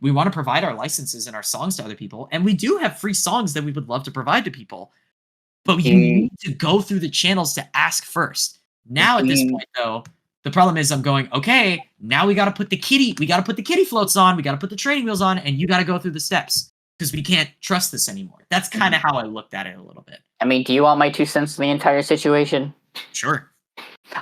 A: we wanna provide our licenses and our songs to other people, and we do have free songs that we would love to provide to people, but
B: do
A: you
B: you,
A: need to go through the channels to ask first. Now
B: do
A: at this
B: you,
A: point, though, the problem is I'm going, "Okay, now we gotta put the kitty floats on, we gotta put the training wheels on, and you gotta go through the steps because we can't trust this anymore." That's kinda how I looked at it a little bit.
B: I mean, do you want my 2 cents in the entire situation?
A: Sure.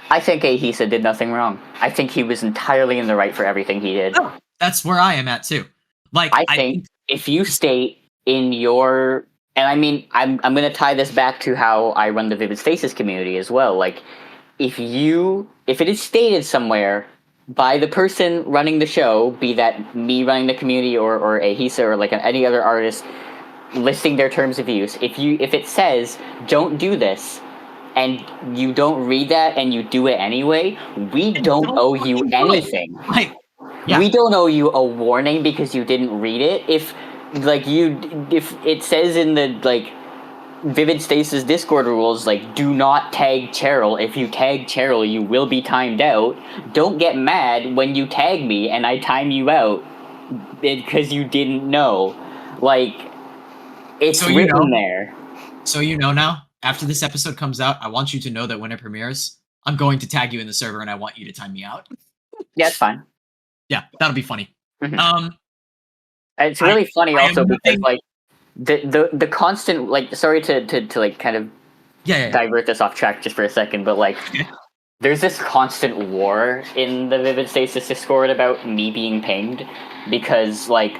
B: I think Ahisa did nothing wrong. I think he was entirely in the right for everything he did.
A: No, that's where I am at too. Like,
B: I
A: I
B: think
A: think
B: if you state in your, and I mean, I'm going to tie this back to how I run the Vivid Stasis community as well. Like, if it is stated somewhere by the person running the show, be that me running the community or Ahisa or like any other artist listing their terms of use, if it says don't do this, and you don't read that and you do it anyway, we don't
A: don't
B: owe you
A: fucking do it.
B: anything.
A: Like, yeah.
B: We don't owe you a warning because you didn't read it. If it says in the like Vivid Stasis Discord rules, like, do not tag Cheryl. If you tag Cheryl, you will be timed out. Don't get mad when you tag me and I time you out because you didn't know. Like, it's
A: So you
B: written
A: know.
B: there.
A: So you know now, after this episode comes out, I want you to know that when it premieres, I'm going to tag you in the server and I want you to time me out.
B: Yeah, it's fine.
A: Yeah, that'll be funny.
B: Mhm. It's really funny
A: I have
B: also because
A: nothing.
B: like the constant, like, sorry to like kind of
A: Yeah.
B: divert this off track just for a second, but like
A: Okay.
B: there's this constant war in the Vivid Stasis Discord about me being pinged because like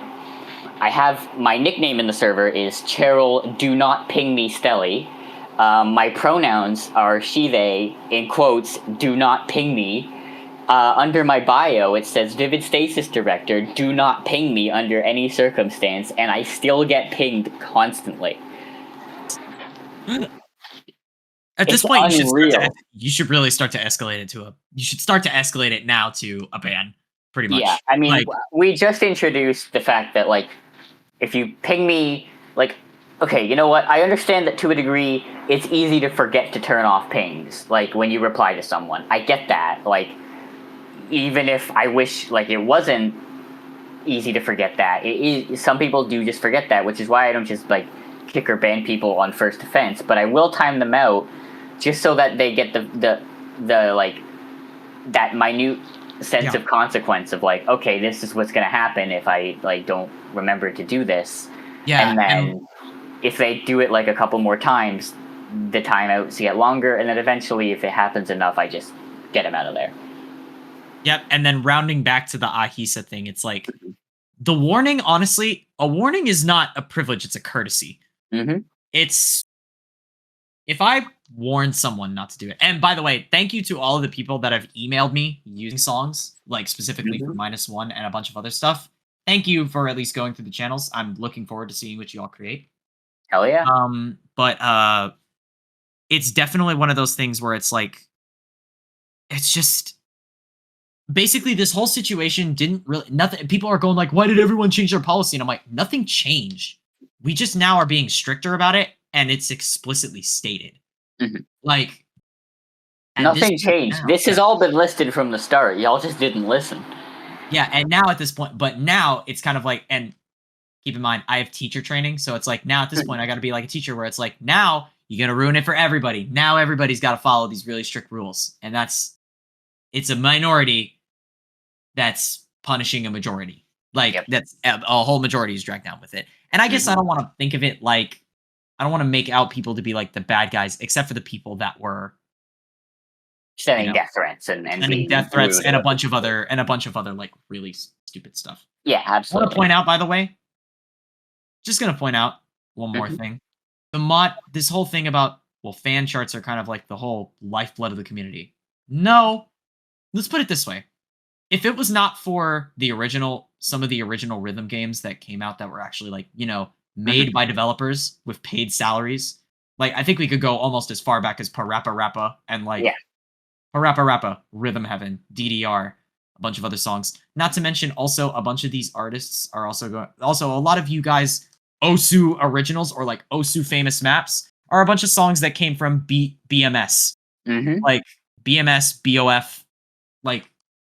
B: I have my nickname in the server is Cheryl. Do not ping me, Stelly. My pronouns are she, they, in quotes, do not ping me. Under my bio, it says Vivid Stasis Director, do not ping me under any circumstance, and I still get pinged constantly.
A: At this
B: It's
A: point,
B: unreal.
A: you should really start to escalate it to a. You should start to escalate it now to a ban, pretty much.
B: Yeah, I mean,
A: Like,
B: we just introduced the fact that, like, if you ping me, like, okay, you know what? I understand that to a degree, it's easy to forget to turn off pings, like, when you reply to someone. I get that. Like, even if I wish, like, it wasn't easy to forget that, some people do just forget that, which is why I don't just, like, kick or ban people on first offense, but I will time them out just so that they get the like, that minute sense of consequence of like, okay, this is what's going to happen if I like don't remember to do this.
A: yeah,
B: And then if they do it like a couple more times, the timeouts get longer, and then eventually if it happens enough, I just get them out of there.
A: Yep, and then rounding back to the Ahisa thing, it's like the warning, honestly, a warning is not a privilege, it's a courtesy.
B: Mm-hmm.
A: It's if I warn someone not to do it. And by the way, thank you to all of the people that have emailed me using songs, like specifically for -1 and a bunch of other stuff. Thank you for at least going through the channels. I'm looking forward to seeing what you all create.
B: Hell yeah.
A: But it's definitely one of those things where it's like it's just basically this whole situation didn't really nothing people are going like, why did everyone change their policy? And I'm like, nothing changed. We just now are being stricter about it, and it's explicitly stated.
B: Mhm.
A: Like
B: Nothing changed. This has all been listed from the start. Y'all just didn't listen.
A: Yeah, and now at this point, but now it's kind of like, and keep in mind, I have teacher training, so it's like now at this point, I got to be like a teacher, where it's like now you're gonna ruin it for everybody. Now everybody's got to follow these really strict rules, and it's a minority that's punishing a majority. Like that's a whole majority is dragged down with it. And I guess I don't want to think of it like I don't want to make out people to be like the bad guys, except for the people that were
B: sending death threats and
A: sending death threats and a bunch of other like really stupid stuff.
B: Yeah, absolutely.
A: I want to point out, by the way, just gonna point out one more thing. This whole thing about fan charts are kind of like the whole lifeblood of the community. No, let's put it this way. If it was not for some of the original rhythm games that came out that were actually like, made by developers with paid salaries, like I think we could go almost as far back as Parappa Rappa and like Parappa Rappa, Rhythm Heaven, DDR, a bunch of other songs. Not to mention also a bunch of these artists are also a lot of you guys, Osu originals or like Osu famous maps are a bunch of songs that came from BMS. Like BMS, BOF, like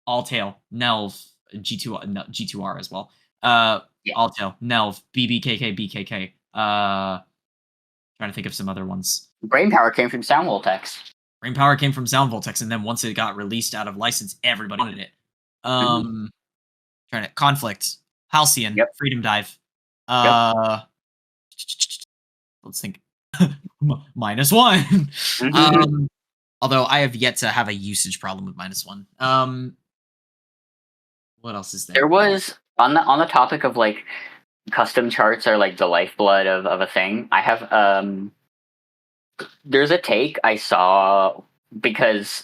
A: Alltail, Nelv, G2R as well.
B: Yeah.
A: Alltail, Nelv, BBKK, BKK. Trying to think of some other ones.
B: Brainpower came from Sound Voltex.
A: Brainpower came from Sound Voltex, and then once it got released out of license, everybody wanted it. Trying to Conflict, Halcyon,
B: Yep.
A: Freedom Dive. Let's think. -1. Although I have yet to have a usage problem with -1. What else is there?
B: There was on the topic of like custom charts are like the lifeblood of a thing. I have there's a take I saw because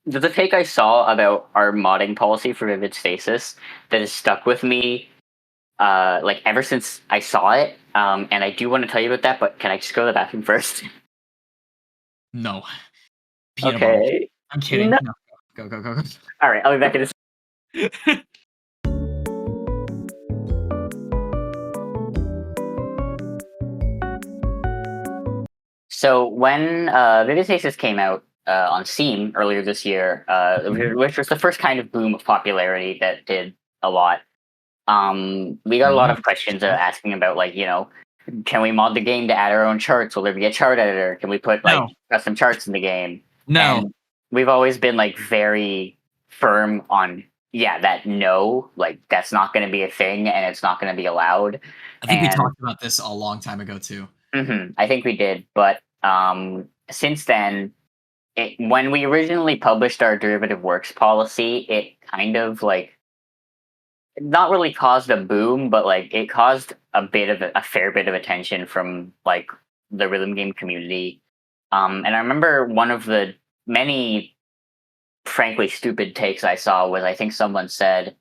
B: there's a take I saw about our modding policy for Vivid Stasis that has stuck with me like ever since I saw it. And I do want to tell you about that, but can I just go to the bathroom first?
A: No.
B: Okay.
A: I'm kidding.
B: No.
A: No. Go.
B: All right, I'll be back in a So when Vivid Stasis came out on Steam earlier this year, which was the first kind of boom of popularity that did a lot, we got a lot of questions asking about like, can we mod the game to add our own charts? Will there be a chart editor? Can we put like custom charts in the game?
A: No.
B: And we've always been like very firm on like that's not going to be a thing and it's not going to be allowed.
A: I think we talked about this a long time ago too.
B: I think we did, but since then, when we originally published our derivative works policy, it kind of like not really caused a boom, but like it caused a fair bit of attention from like the rhythm game community. And I remember one of the many frankly stupid takes I saw was I think someone said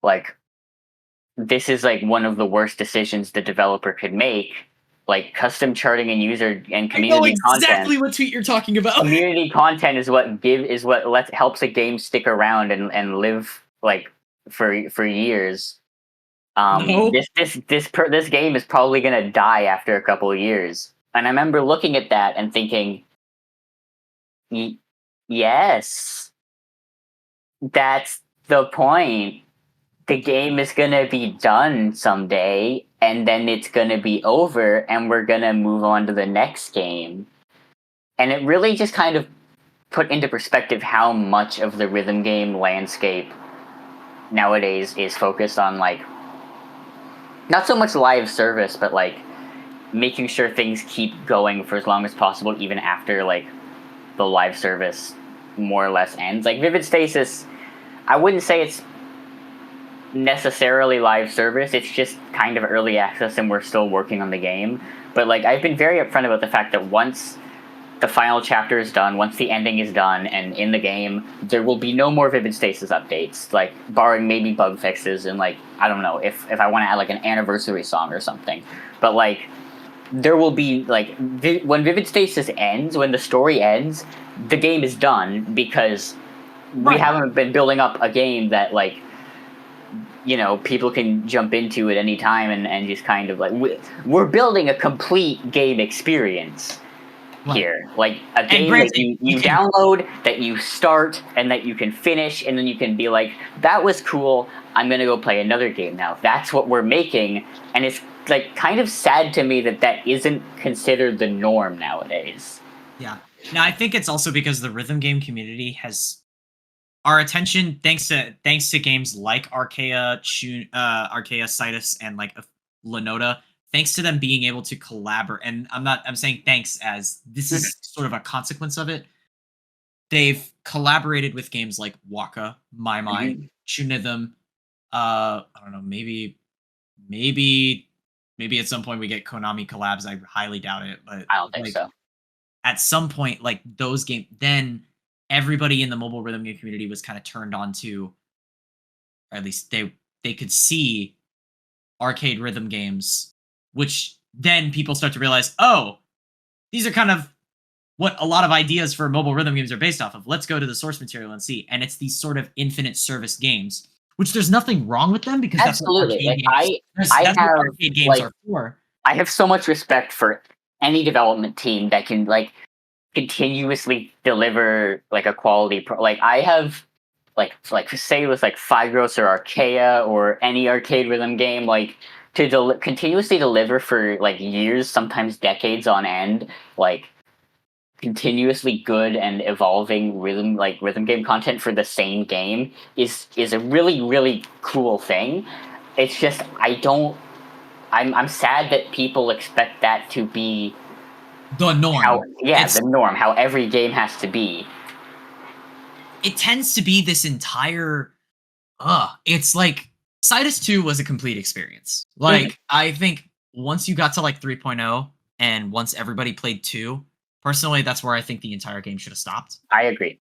B: like this is like one of the worst decisions the developer could make. Like custom charting and user and community content.
A: Exactly what tweet you're talking about.
B: Community content is what helps a game stick around and live like for years. This game is probably gonna die after a couple of years. And I remember looking at that and thinking, yes, that's the point. The game is gonna be done someday, and then it's gonna be over, and we're gonna move on to the next game. And it really just kind of put into perspective how much of the rhythm game landscape nowadays is focused on like not so much live service, but like making sure things keep going for as long as possible, even after like the live service more or less ends. Like Vivid Stasis, I wouldn't say it's necessarily live service, it's just kind of early access and we're still working on the game. But like I've been very upfront about the fact that once the final chapter is done, once the ending is done and in the game, there will be no more Vivid Stasis updates, like barring maybe bug fixes and like I don't know if I want to add like an anniversary song or something. But like there will be like when Vivid Stasis ends, when the story ends, the game is done because we haven't been building up a game that like people can jump into at any time and just kind of like we're building a complete game experience here, like a game that you download, that you start, and that you can finish, and then you can be like, that was cool, I'm gonna go play another game now. That's what we're making, and it's like kind of sad to me that isn't considered the norm nowadays.
A: Yeah. Now I think it's also because the rhythm game community has our attention, thanks to games like Archaea, Citus, and like Lenoda, thanks to them being able to collaborate. And I'm saying thanks as this is sort of a consequence of it. They've collaborated with games like Waka, My, Chunithm. I don't know, maybe at some point we get Konami collabs. I highly doubt it, but
B: I don't think so.
A: At some point, like those games, then everybody in the mobile rhythm game community was kind of turned on to, or at least they could see arcade rhythm games, which then people start to realize, oh, these are kind of what a lot of ideas for mobile rhythm games are based off of. Let's go to the source material and see. And it's these sort of infinite service games, which there's nothing wrong with them because
B: absolutely.
A: That's what arcade games are for.
B: I have so much respect for any development team that can like continuously deliver like a quality like I have like say with like Figros or Archaea or any arcade rhythm game, like to continuously deliver for like years, sometimes decades on end, like continuously good and evolving rhythm game content for the same game is a really cool thing. It's just I'm sad that people expect that to be
A: The norm.
B: the norm, how every game has to be.
A: It tends to be this entire it's like Sidus 2 was a complete experience. Like I think once you got to like 3.0 and once everybody played 2, personally that's where I think the entire game should have stopped.
B: I agree.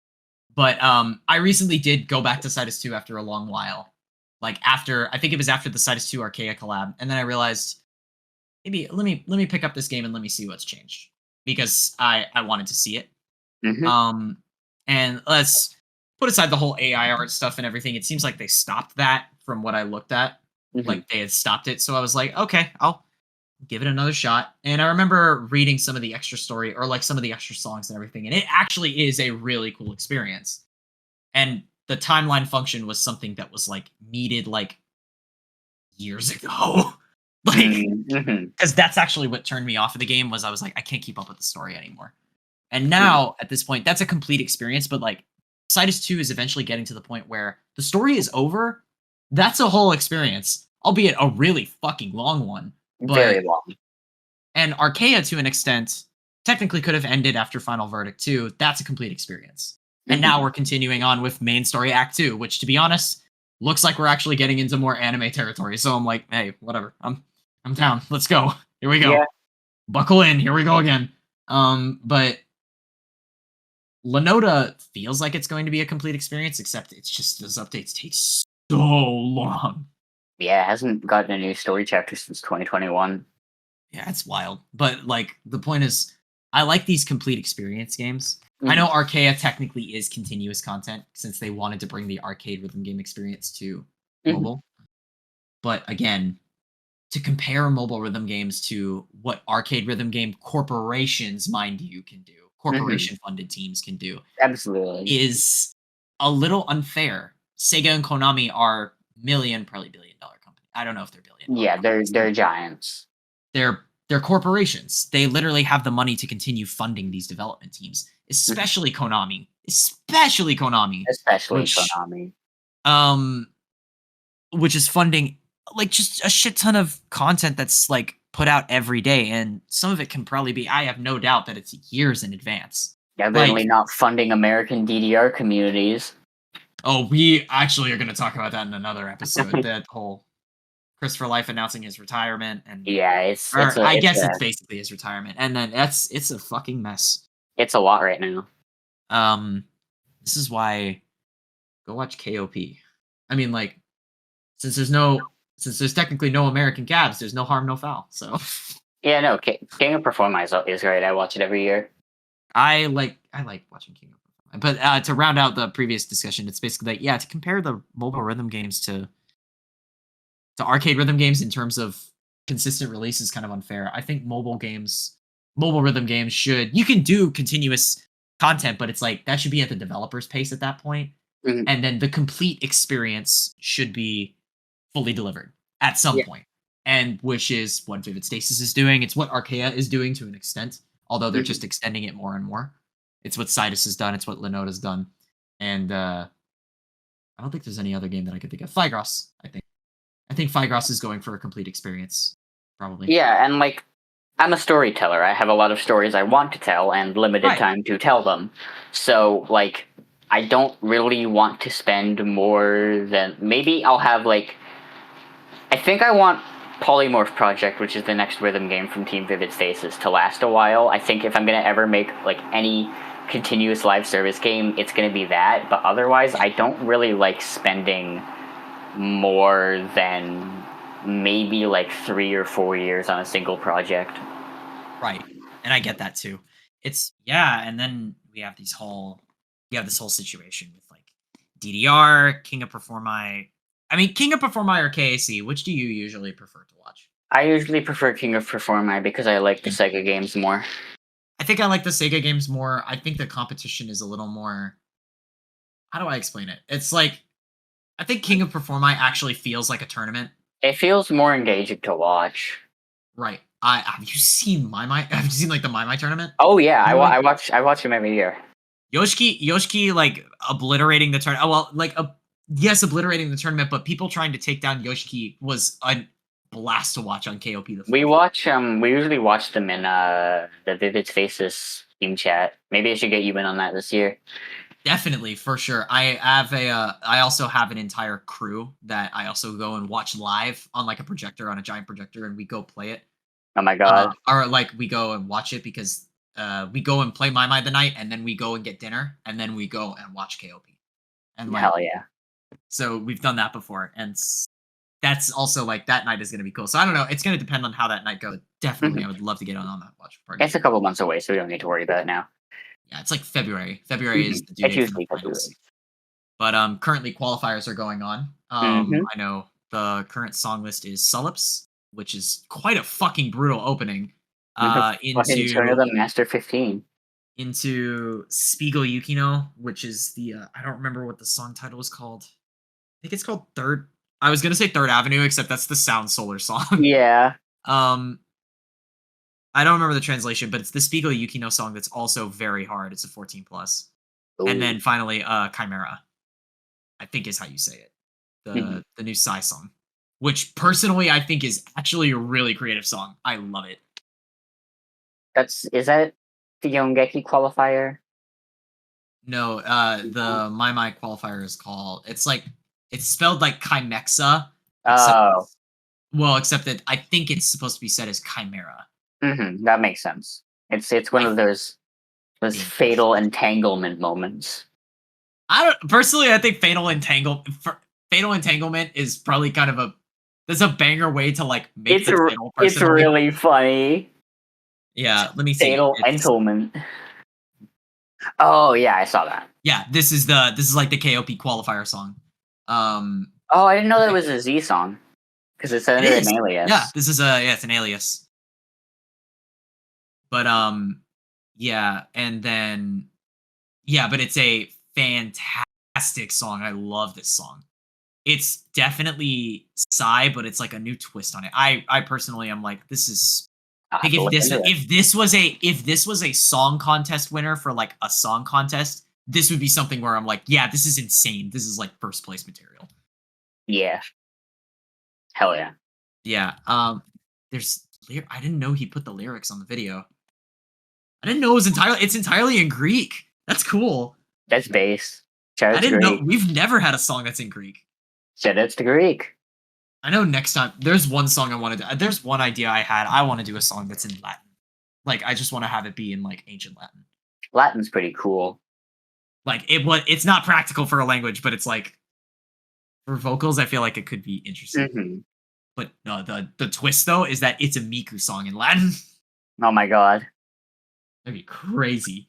A: But I recently did go back to Sidus 2 after a long while. Like after I think it was after the Sidus 2 Archaea collab, and then I realized maybe let me pick up this game and let me see what's changed because I wanted to see it. And let's put aside the whole AI art stuff and everything. It seems like they stopped that from what I looked at. Like they had stopped it. So I was like, okay, I'll give it another shot. And I remember reading some of the extra story or like some of the extra songs and everything. And it actually is a really cool experience. And the timeline function was something that was like needed like years ago. Like, because that's actually what turned me off of the game was I was like, I can't keep up with the story anymore. And now at this point, that's a complete experience. But like Sidus 2 is eventually getting to the point where the story is over. That's a whole experience, albeit a really fucking long one. But,
B: very long.
A: And Archaea, to an extent, technically could have ended after Final Verdict 2. That's a complete experience. And now we're continuing on with main story Act 2, which, to be honest, looks like we're actually getting into more anime territory. So I'm like, hey, whatever. I'm down. Let's go. Here we go. Yeah. Buckle in. Here we go again. But Lenoda feels like it's going to be a complete experience, except it's just those updates take so long.
B: Yeah, it hasn't gotten a new story chapter since 2021.
A: Yeah, it's wild. But like the point is, I like these complete experience games. I know Archaea technically is continuous content since they wanted to bring the arcade rhythm game experience to mobile. But again, to compare mobile rhythm games to what arcade rhythm game corporations, mind you, can do, corporation-funded teams can do,
B: absolutely,
A: is a little unfair. Sega and Konami are probably billion-dollar company. I don't know if they're billion.
B: Yeah, they're giants.
A: They're corporations. They literally have the money to continue funding these development teams, especially Konami. Which is funding like just a shit ton of content that's like put out every day, and some of it can probably be. I have no doubt that it's years in advance.
B: Yeah, they're really not funding American DDR communities.
A: Oh, we actually are going to talk about that in another episode. That whole Christopher Life announcing his retirement, and
B: yeah,
A: it's basically his retirement, and then it's a fucking mess.
B: It's a lot right now.
A: This is why go watch KOP. I mean, like, since there's technically no American cabs, there's no harm, no foul. So
B: yeah, no, King of Performa is great. I watch it every year.
A: I like watching King of Performa, but to round out the previous discussion, it's basically like to compare the mobile rhythm games to arcade rhythm games in terms of consistent release is kind of unfair. I think mobile rhythm games you can do continuous content, but it's like that should be at the developer's pace at that point. And then the complete experience should be fully delivered at some point. And which is what Vivid Stasis is doing. It's what Archaea is doing to an extent, although they're just extending it more and more. It's what Sidus has done. It's what Lenoda's done. And I don't think there's any other game that I could think of. Figros, I think Figros is going for a complete experience, probably.
B: Yeah, and like, I'm a storyteller. I have a lot of stories I want to tell and limited time to tell them. So, like, I don't really want to spend more than... Maybe I'll have, like... I think I want Polymorph Project, which is the next rhythm game from Team Vivid Stasis, to last a while. I think if I'm going to ever make, like, any continuous live service game, it's going to be that. But otherwise, I don't really like spending more than maybe like 3 or 4 years on a single project.
A: Right. And I get that too. And then we have this whole situation with like DDR, King of Performa. I mean, King of Performa or KAC, which do you usually prefer to watch?
B: I usually prefer King of Performa because I like the Sega games more.
A: I think I like the Sega games more. I think the competition is a little more. How do I explain it? It's like I think King of Performai actually feels like a tournament.
B: It feels more engaging to watch.
A: Right. I have you seen Have you seen like the My tournament?
B: Oh yeah,
A: Really?
B: I watch him every year.
A: Yoshiki like obliterating the tournament. Well, like yes, obliterating the tournament, but people trying to take down Yoshiki was a blast to watch on KOP.
B: We usually watch them in the Vivid Faces team chat. Maybe I should get you in on that this year.
A: Definitely, for sure. I also have an entire crew that I also go and watch live on like a projector, on a giant projector, and we go play it.
B: Oh my god.
A: Or like we go and watch it because we go and play My the night, and then we go and get dinner, and then we go and watch KOP. And like,
B: Hell yeah.
A: so we've done that before, and that's also like that night is gonna be cool. So I don't know. It's gonna depend on how that night goes. Definitely, I would love to get on that watch party.
B: It's a couple months away, so we don't need to worry about it now.
A: Yeah, it's like February. February is the due
B: It's
A: date for the
B: usually
A: finals.
B: February.
A: But currently qualifiers are going on. I know the current song list is Sulips, which is quite a fucking brutal opening.
B: Fucking turn of the Master 15.
A: Into Spiegel Yukino, which is the I don't remember what the song title is called. I think it's called Third. I was gonna say Third Avenue, except that's the Sound Solar song.
B: Yeah.
A: I don't remember the translation, but it's the Spiegel Yukino song that's also very hard. It's a 14 plus.
B: Ooh.
A: And then finally, Chimera, I think is how you say it. The new Psy song, which personally I think is actually a really creative song. I love it.
B: Is that the Yongeki qualifier?
A: No, the My qualifier is called. It's spelled like Chimexa.
B: Oh.
A: Except that I think it's supposed to be said as Chimera.
B: That makes sense. It's one of those fatal entanglement moments.
A: I think fatal entanglement is probably kind of that's a banger way to like make the title.
B: It's really funny.
A: Yeah, let me see.
B: Fatal entanglement. Oh yeah, I saw that.
A: Yeah, this is like the KOP qualifier song.
B: Oh, I didn't know that was a Z song because it's under an alias.
A: Yeah, this is it's an alias. But yeah, and then but it's a fantastic song. I love this song. It's definitely Psy, but it's like a new twist on it. I personally am like, this is like if this was a song contest winner for like a song contest, this would be something where I'm like, yeah, this is insane. This is like first place material.
B: Yeah. Hell yeah.
A: Yeah. I didn't know he put the lyrics on the video. I didn't know it's entirely in Greek. That's cool.
B: That's bass.
A: I didn't know we've never had a song that's in Greek.
B: Shout outs to Greek.
A: I know next time there's one song I wanted to there's one idea I had. I want to do a song that's in Latin. Like I just want to have it be in like ancient Latin.
B: Latin's pretty cool.
A: Like it's not practical for a language, but it's like for vocals, I feel like it could be interesting. But no, the twist though is that it's a Miku song in Latin.
B: Oh my god.
A: That'd be crazy.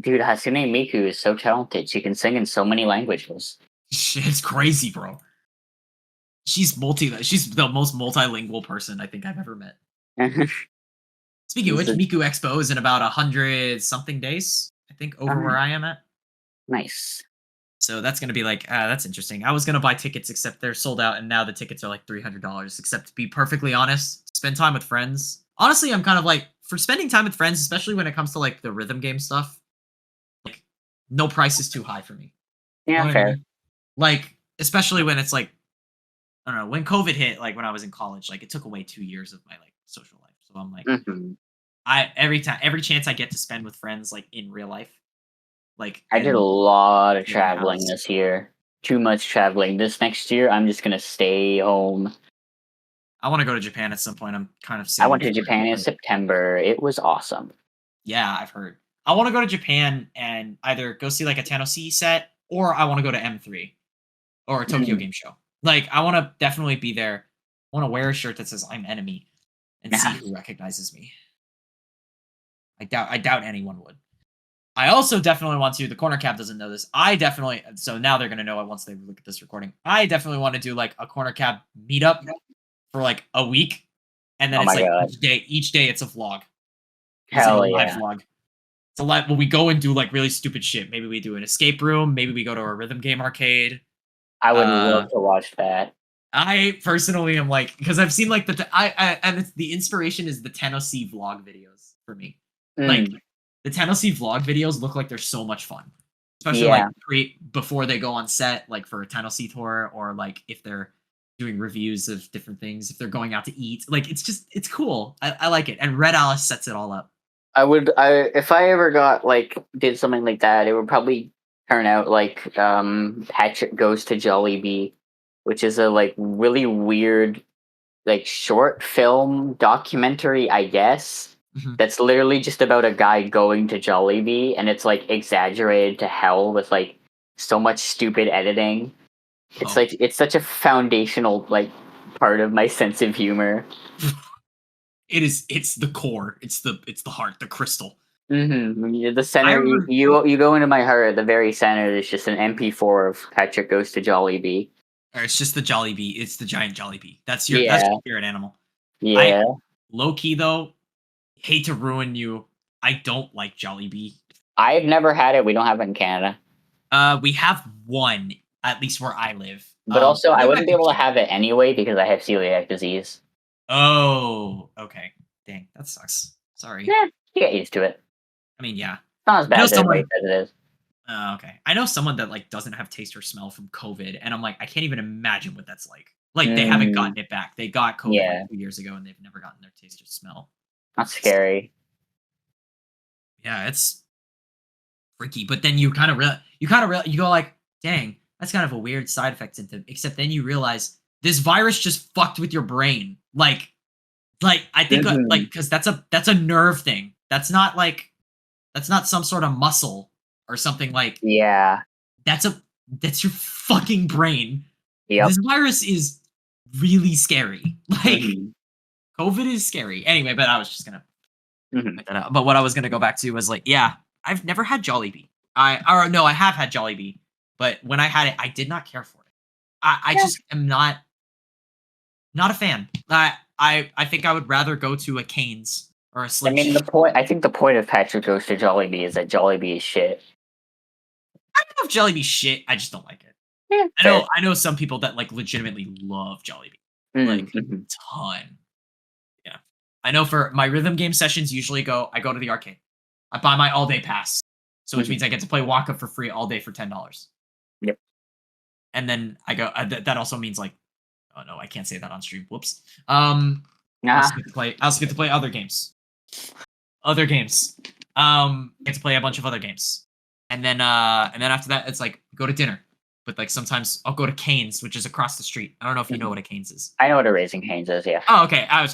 B: Dude, Hasune Miku is so talented. She can sing in so many languages.
A: Shit, it's crazy, bro. She's the most multilingual person I think I've ever met. Speaking of which, Miku Expo is in about 100 something days, I think, over where I am at.
B: Nice.
A: So that's gonna be like, that's interesting. I was gonna buy tickets, except they're sold out, and now the tickets are like $300. Except to be perfectly honest, spend time with friends. Honestly, I'm kind of like, for spending time with friends, especially when it comes to like the rhythm game stuff, like no price is too high for me.
B: Yeah,
A: you know
B: fair.
A: I mean? Like, especially when it's like, I don't know, when COVID hit, like when I was in college, like it took away 2 years of my like social life. So I'm like, every chance I get to spend with friends, like in real life, like
B: I did a lot of traveling this year. Too much traveling. This next year, I'm just gonna stay home.
A: I want to go to Japan at some point. I'm kind of.
B: I went to Japan in September. It was awesome.
A: Yeah, I've heard. I want to go to Japan and either go see like a Tennessee set, or I want to go to M3 or a Tokyo Game Show. Like, I want to definitely be there. I want to wear a shirt that says "I'm enemy" and see who recognizes me. I doubt anyone would. I also definitely want to. The Corner Cab doesn't know this. So now they're gonna know it once they look at this recording. I definitely want to do like a Corner Cab meetup for like a week, and then it's like each day it's a vlog.
B: Hell yeah!
A: Vlog. So like when we go and do like really stupid shit. Maybe we do an escape room. Maybe we go to a rhythm game arcade.
B: I would
A: Uh,
B: love to watch that.
A: I personally am like because I've seen like and it's, the inspiration is the Tennessee vlog videos for me. Like
B: Mm,
A: the Tennessee vlog videos look like they're so much fun, especially like
B: yeah,
A: before they go on set, like for a Tennessee tour or like if they're doing reviews of different things, if they're going out to eat. Like it's cool. I like it, and Red Alice sets it all up.
B: I if I ever did something like that, it would probably turn out like Patrick Goes to Jollibee, which is a like really weird like short film documentary, I guess.
A: Mhm.
B: That's literally just about a guy going to Jollibee, and it's like exaggerated to hell with like so much stupid editing. It's
A: Oh.
B: like it's such a foundational like part of my sense of humor.
A: It's the core. It's the heart, the crystal.
B: Mm-hmm. The
A: I
B: center,
A: remember
B: you go into my heart. At the very center is just an MP4 of Patrick Goes to Jollibee.
A: or it's just the Jollibee. It's the giant Jollibee. That's
B: Yeah,
A: your spirit animal. I
B: yeah.
A: low key though, hate to ruin you. I don't like Jollibee.
B: I've never had it. We don't have it in Canada.
A: We have one, at least where I live.
B: But also,
A: We
B: I
A: have
B: wouldn't
A: that
B: be
A: in
B: able to
A: Canada.
B: have it anyway because I have celiac disease.
A: Oh, okay. Dang, that sucks. Sorry.
B: Yeah, you get used to it.
A: I mean, yeah.
B: It's not as
A: I know
B: bad as everybody
A: someone.
B: says it is.
A: Okay. I know someone that like doesn't have taste or smell from COVID, and I'm like, I can't even imagine what that's like. Like they haven't
B: Mm,
A: gotten it back. They got COVID like
B: yeah,
A: 2 years ago, and they've never gotten their taste or smell.
B: that's
A: It's,
B: scary.
A: yeah, it's freaky. But then you go like, dang, that's kind of a weird side effect symptom. Except then you realize this virus just fucked with your brain. Like I think like
B: Hmm.
A: because that's a nerve thing. That's not some sort of muscle or something like
B: Yeah.
A: that's a that's your fucking brain.
B: Yep.
A: This virus is really scary. Like
B: Hmm.
A: COVID is scary. Anyway, but I was just gonna
B: Hmm.
A: point that out. But what I was gonna go back to was like, yeah, I've never had Jollibee. Or no, I have had Jollibee, but when I had it, I did not care for it. I
B: Yeah.
A: just am not a fan. I think I would rather go to a Cane's or a
B: I
A: Slim
B: mean,
A: Shady.
B: I think the point of Patrick Goes to Jollibee is that Jollibee is shit.
A: I don't know if Jollibee shit. I just don't like it.
B: Yeah,
A: I
B: fair.
A: know I know some people that like legitimately love Jollibee, like
B: Mm-hmm.
A: ton. Yeah, I know for my rhythm game sessions usually I go to the arcade. I buy my all day pass, so which
B: Hmm.
A: means I get to play Walk Up for free all day for $10.
B: Yep.
A: And then I go. That also means like, oh no, I can't say that on stream. Whoops. I also
B: Nah.
A: get to play. I also get to play other games. Other games. Get to play a bunch of other games, and then after that, it's like go to dinner. But like sometimes I'll go to Cane's, which is across the street. I don't know if you know
B: Mhm.
A: what a Cane's is.
B: I know what a Raising Cane's is. Yeah.
A: Oh, okay. I
B: We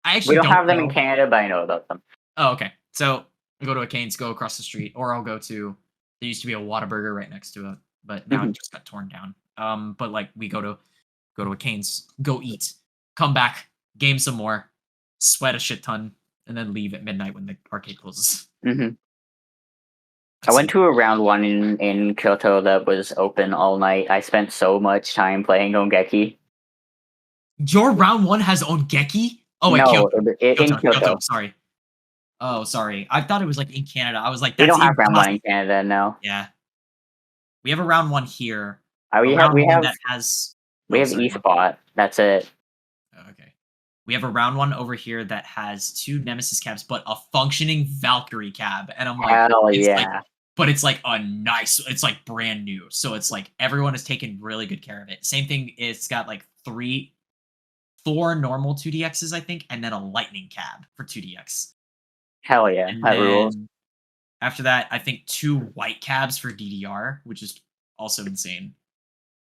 A: actually
B: don't
A: don't
B: have them in
A: know.
B: Canada, but I know about them.
A: Oh, okay. So I go to a Cane's, go across the street, or I'll go to. There used to be a Whataburger right next to it, but now
B: Hmm.
A: it just got torn down. But like we go to a Cane's, go eat, come back, game some more, sweat a shit ton, and then leave at midnight when the arcade closes.
B: Hmm. I
A: That's
B: went
A: it.
B: to a round one in Kyoto that was open all night. I spent so much time playing Ongeki.
A: Your round one has Ongeki? Oh wait,
B: No,
A: Kyoto.
B: in
A: Kyoto,
B: Kyoto.
A: sorry. Oh, sorry. I thought it was like in Canada. I was like,
B: We
A: that's
B: don't have round one
A: impossible.
B: in Canada now.
A: Yeah. We have a round one here. A
B: We have
A: round one that has
B: we
A: oh
B: have
A: sorry, go on.
B: eSpot. That's it.
A: Oh, okay. We have a round one over here that has two Nemesis cabs, but a functioning Valkyrie cab. And I'm like,
B: Hell
A: it's like
B: yeah.
A: but it's like a nice, it's like brand new. So it's like everyone has taken really good care of it. Same thing, it's got like four normal 2DXs, I think, and then a lightning cab for 2DX.
B: Hell yeah.
A: And
B: That rules.
A: then after that, I think two white cabs for DDR, which is also insane.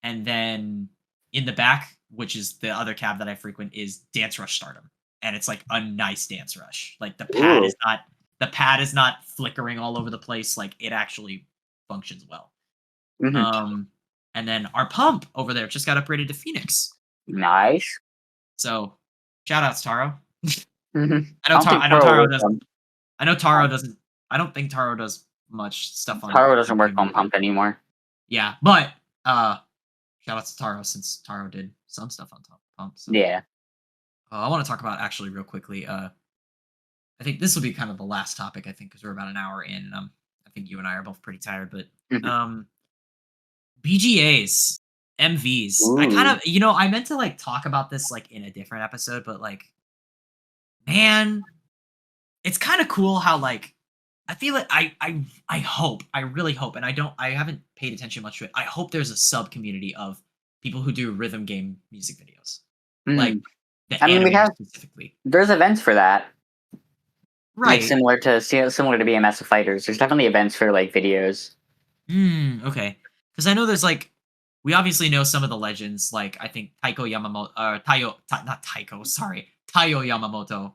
A: And then in the back, which is the other cab that I frequent, is Dance Rush Stardom. And it's like a nice Dance Rush. Like
B: Ooh.
A: the pad is not flickering all over the place. Like it actually functions well.
B: Hmm.
A: Um and then our pump over there just got upgraded to Phoenix.
B: Nice.
A: So shout outs Taro.
B: Hmm.
A: I
B: I
A: know
B: don't think
A: Taro
B: Taro works
A: does
B: on
A: I know Taro doesn't I don't think Taro does much stuff on
B: Taro doesn't
A: pump
B: work on
A: anymore.
B: Pump anymore.
A: Yeah, but shout out to Taro since Taro did some stuff on top pump. So
B: Yeah.
A: I want to talk about actually real quickly. I think this will be kind of the last topic. I think because we're about an hour in, and I think you and I are both pretty tired. But
B: Mhm.
A: BGAs, MVs. I kind
B: Ooh.
A: of, I meant to like talk about this like in a different episode, but like, man, it's kind of cool how like I feel like I hope, I really hope, and I haven't paid attention much to it. I hope there's a sub community of people who do rhythm game music videos, like
B: Mm.
A: the
B: I mean,
A: animators specifically.
B: there's events for that, like
A: Right.
B: similar to BMS of Fighters. There's definitely events for like videos.
A: Okay. Because I know there's like we obviously know some of the legends, like I think Taiko Yamamoto, not Taiko, sorry, Taiyo Yamamoto,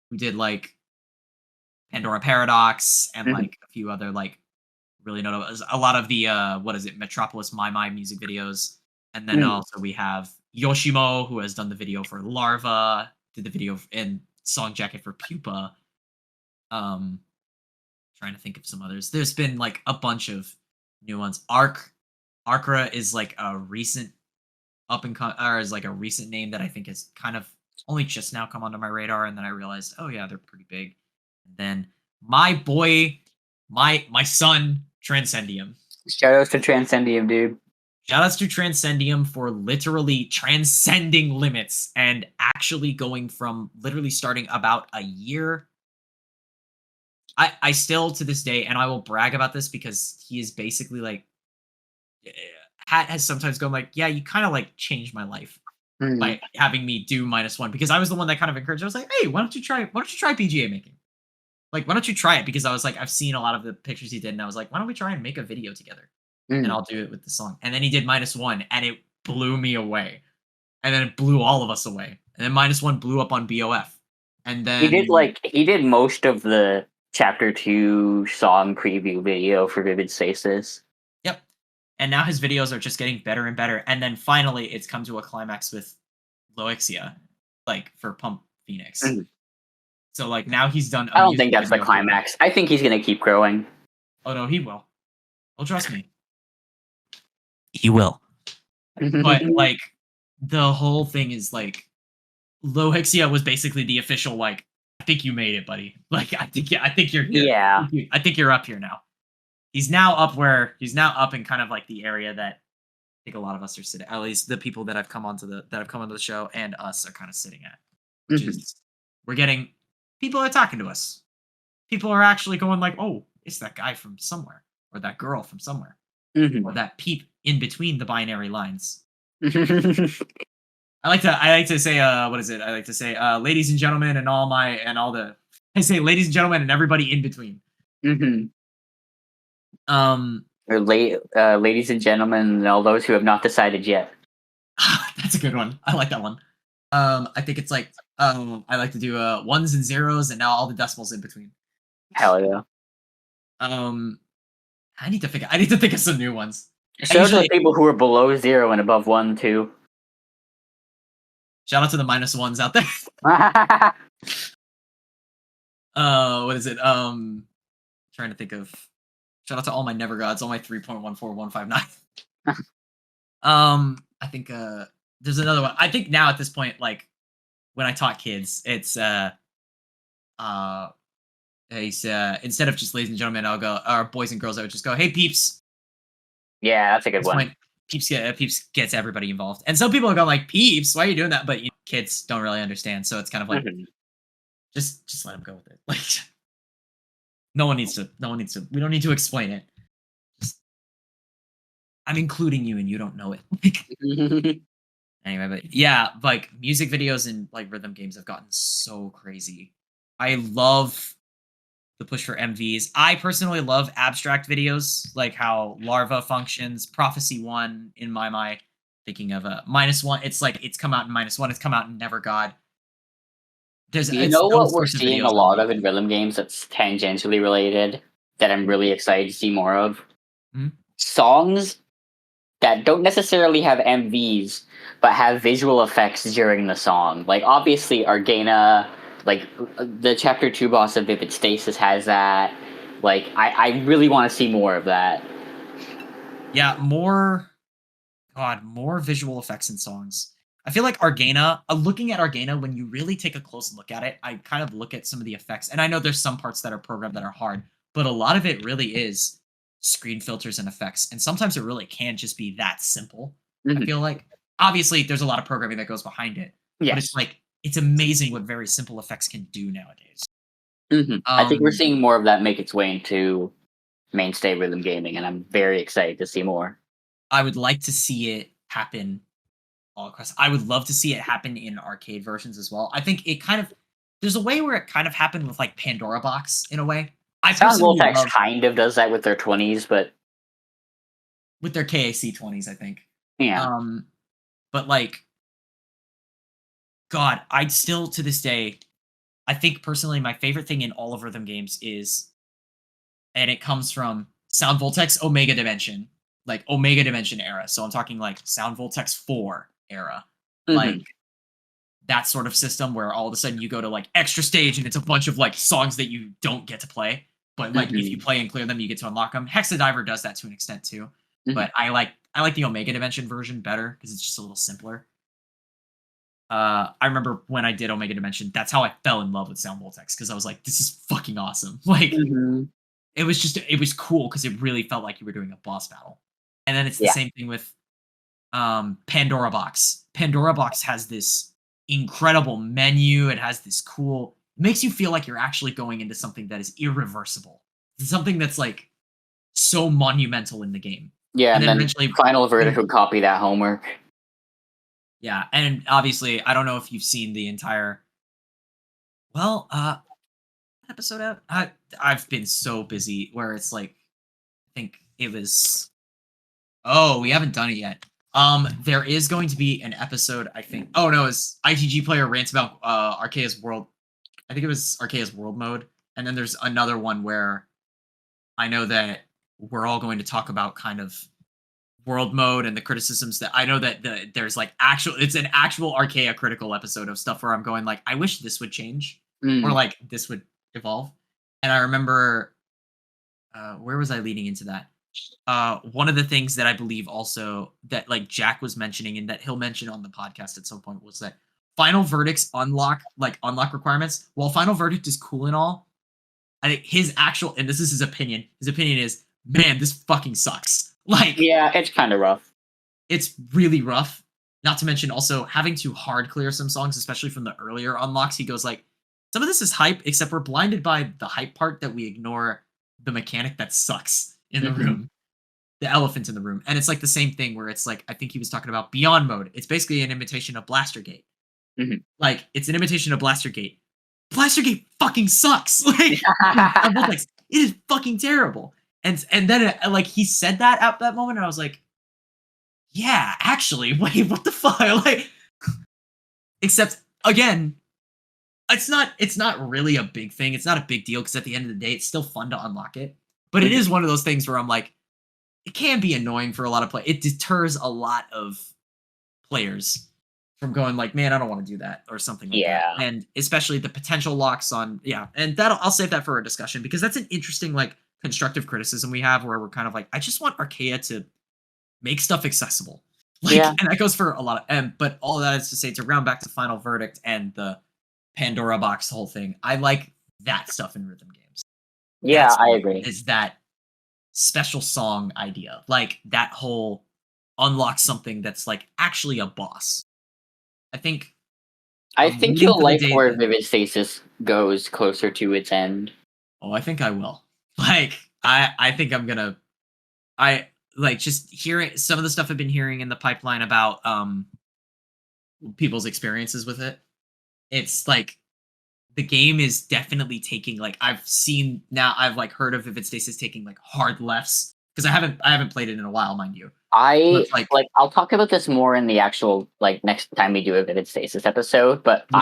A: who did like Pandora Paradox and
B: Mhm.
A: like a few other like really notable, a lot of the what is it, Metropolis My music videos, and then
B: Mm.
A: also we have Yoshimo who has done the video for Larva, did the video and song jacket for Pupa. Um, Trying to think of some others. There's been like a bunch of new ones. Arkra is like a recent or is like a recent name that I think is kind of only just now come onto my radar, and then I realized, oh yeah, they're pretty big. And then my boy, my son, Transcendium.
B: Shout outs to Transcendium, dude.
A: Shoutouts to Transcendium for literally transcending limits and actually going from literally starting about a year. I still to this day, and I will brag about this because he is basically like eh, Hat has sometimes gone like, yeah, you kind of like changed my life
B: Mm.
A: by having me do -1 because I was the one that kind of encouraged. I was like, hey, why don't you try PGA making? Like, why don't you try it? Because I was like, I've seen a lot of the pictures he did, and I was like, why don't we try and make a video together? And
B: Mm.
A: I'll do it with the song. And then he did -1, and it blew me away. And then it blew all of us away. And then -1 blew up on BOF. And then
B: He did most of the chapter 2 song preview video for Vivid Stasis.
A: yep. And now his videos are just getting better and better. And then finally, it's come to a climax with Loixia, like for Pump Phoenix.
B: Mm.
A: So like now he's done a
B: I don't
A: music
B: think that's the
A: video for.
B: climax. I think he's gonna keep growing.
A: Oh no, he will. Oh, trust me, he will. But like the whole thing is like Loixia was basically the official like. I think you made it, buddy. Like I think you're here.
B: Yeah.
A: I think you're up here now. He's now up in kind of like the area that I think a lot of us are sitting. At least the people that have come onto the show and us are kind of sitting at, which
B: Mhm.
A: is we're getting people are talking to us. People are actually going like, oh, it's that guy from somewhere, or that girl from somewhere, or
B: Mhm.
A: that peep in between the binary lines. I like to say what is it? I like to say ladies and gentlemen and all the I say ladies and gentlemen and everybody in between.
B: Mhm.
A: Um
B: Or ladies and gentlemen, and all those who have not decided yet.
A: That's a good one. I like that one. I think it's like I like to do ones and zeros and now all the decimals in between.
B: Hell yeah.
A: Um I need to think of some new ones.
B: Shout out to the people who are below 0 and above 1 too.
A: Shout out to the -1s out there. What is it? Trying to think of shout out to all my never gods, all my 3.14159. I think there's another one. I think now at this point, like when I taught kids, it's uh instead of just ladies and gentlemen, I'll go or boys and girls, I would just go, hey peeps.
B: Yeah, that's a
A: At
B: good
A: this
B: one.
A: point, peeps gets everybody involved. And some people are going like, peeps, why are you doing that? But kids don't really understand. So it's kind of like
B: Mhm.
A: just let them go with it. Like no one needs to we don't need to explain it. Just I'm including you and you don't know it. Like anyway, but yeah, like music videos and like rhythm games have gotten so crazy. I love the push for MVs. I personally love abstract videos, like how Larva functions, Prophecy One in my mind. Thinking of a -1, it's like it's come out in -1, it's come out in Never God.
B: You
A: It's
B: know what
A: those
B: we're
A: sorts of
B: seeing
A: videos
B: a
A: I
B: lot
A: love.
B: of in rhythm games that's tangentially related that I'm really excited to see more of?
A: Mhm.
B: Songs that don't necessarily have MVs but have visual effects during the song. Like obviously Argana, like the chapter 2 boss of Vivid Stasis has that. Like I really want to see more of that.
A: Yeah, more visual effects in songs. I feel like Argana, looking at Argana, when you really take a close look at it, I kind of look at some of the effects, and I know there's some parts that are programmed that are hard, but a lot of it really is screen filters and effects, and sometimes it really can just be that simple. I
B: Mhm.
A: feel like obviously there's a lot of programming that goes behind it, but it's
B: Yes.
A: like it's amazing what very simple effects can do nowadays.
B: I think we're
A: Um,
B: seeing more of that make its way into mainstay rhythm gaming, and I'm very excited to see more.
A: I would like to see it happen all across. I would love to see it happen in arcade versions as well. I think it kind of there's a way where it kind of happened with like Pandora Box in a way. I
B: Sound
A: personally
B: Voltex
A: love
B: kind of does that with their 20s, but
A: with their KAC 20s, I think.
B: yeah.
A: Um, but like, God, I'd still to this day, I think personally, my favorite thing in all of rhythm games is, and it comes from Sound Voltex Omega Dimension, like Omega Dimension era. So I'm talking like Sound Voltex 4 era. Like
B: Mhm.
A: that sort of system where all of a sudden you go to like extra stage and it's a bunch of like songs that you don't get to play, but like if you
B: Mhm.
A: play and clear them you get to unlock them. Hexadiver does that to an extent too,
B: Mhm.
A: but I like the Omega Dimension version better because it's just a little simpler. I remember when I did Omega Dimension, that's how I fell in love with Sound Voltex because I was like, this is fucking awesome. Like
B: Mhm.
A: it was cool because it really felt like you were doing a boss battle. And then it's the
B: Yeah.
A: same thing with Pandora Box. Pandora Box has this incredible menu. It has this cool it makes you feel like you're actually going into something that is irreversible. Something that's like so monumental in the game.
B: Yeah,
A: And
B: and
A: then
B: then
A: eventually
B: Final Verdict would copy that homework.
A: yeah, and obviously I don't know if you've seen the entire well, episode out. I've been so busy where it's like I think it was oh, we haven't done it yet. There is going to be an episode, I think. Oh no, it's ITG player rants about Arcea's world. I think it was Arcea's world mode, and then there's another one where I know that we're all going to talk about kind of world mode and the criticisms that I know that there's like actual. It's an actual Arcea critical episode of stuff where I'm going like, I wish this would change or
B: Mm.
A: like this would evolve. And I remember where was I leading into that? One of the things that I believe also that like Jack was mentioning and that he'll mention on the podcast at some point was that Final Verdict's unlock requirements. While Final Verdict is cool and all, I think his actual and this is his opinion. His opinion is, man, this fucking sucks. Like
B: Yeah, it's kind of rough.
A: it's really rough. Not to mention also having to hard clear some songs, especially from the earlier unlocks. He goes like, some of this is hype, except we're blinded by the hype part that we ignore the mechanic that sucks in the
B: Mhm.
A: room, the elephant in the room. And it's like the same thing where it's like I think he was talking about Beyond Mode. It's basically an imitation of Blastergate.
B: Mhm.
A: Like it's an imitation of Blastergate. Blastergate fucking sucks. Like it is fucking terrible. And then like he said that at that moment, and I was like, yeah, actually, wait, what the fuck? Like, except again, it's not really a big thing. It's not a big deal because at the end of the day, it's still fun to unlock it. But it
B: Mhm.
A: is one of those things where I'm like, it can be annoying for a lot of play. It deters a lot of players from going like, man, I don't want to do that or something like that.
B: Yeah.
A: And especially the potential locks on, yeah. And that I'll save that for a discussion because that's an interesting like constructive criticism we have where we're kind of like, I just want Archaea to make stuff accessible. Like,
B: Yeah.
A: and that goes for a lot of, but all that is to say to round back to Final Verdict and the Pandora box whole thing. I like that stuff in rhythm games.
B: Yeah,
A: That's
B: I agree.
A: is that special song idea. Like that whole unlock something that's like actually a boss. I think
B: I
A: I'm
B: think
A: waiting
B: you'll
A: for the
B: like
A: day
B: where
A: that
B: Vivid Stasis goes closer to its end.
A: oh, I think I will. Like I think I'm gonna I like just hearing some of the stuff I've been hearing in the pipeline about people's experiences with it. It's like the game is definitely taking like I've seen now I've like heard of Vivid Stasis taking like hard lefts because I haven't played it in a while, mind you. But
B: I
A: it's like
B: like I'll talk about this more in the actual like next time we do a Vivid Stasis episode, but
A: yeah,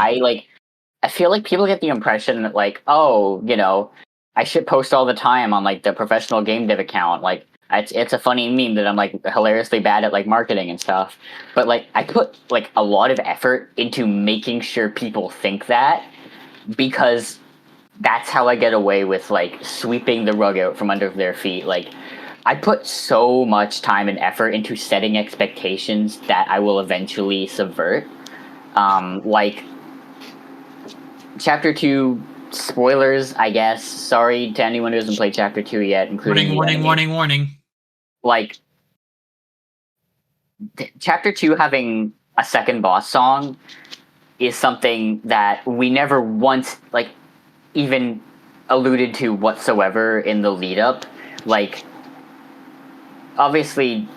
B: I feel like people get the impression that like, oh, I should post all the time on like the professional game dev account. Like it's a funny meme that I'm like hilariously bad at like marketing and stuff. But like I put like a lot of effort into making sure people think that because that's how I get away with like sweeping the rug out from under their feet. Like I put so much time and effort into setting expectations that I will eventually subvert. Like Chapter 2, spoilers, I guess. Sorry to anyone who hasn't played Chapter 2 yet, including
A: Warning.
B: Like, Chapter 2 having a second boss song is something that we never once, like, even alluded to whatsoever in the lead up. Like, obviously,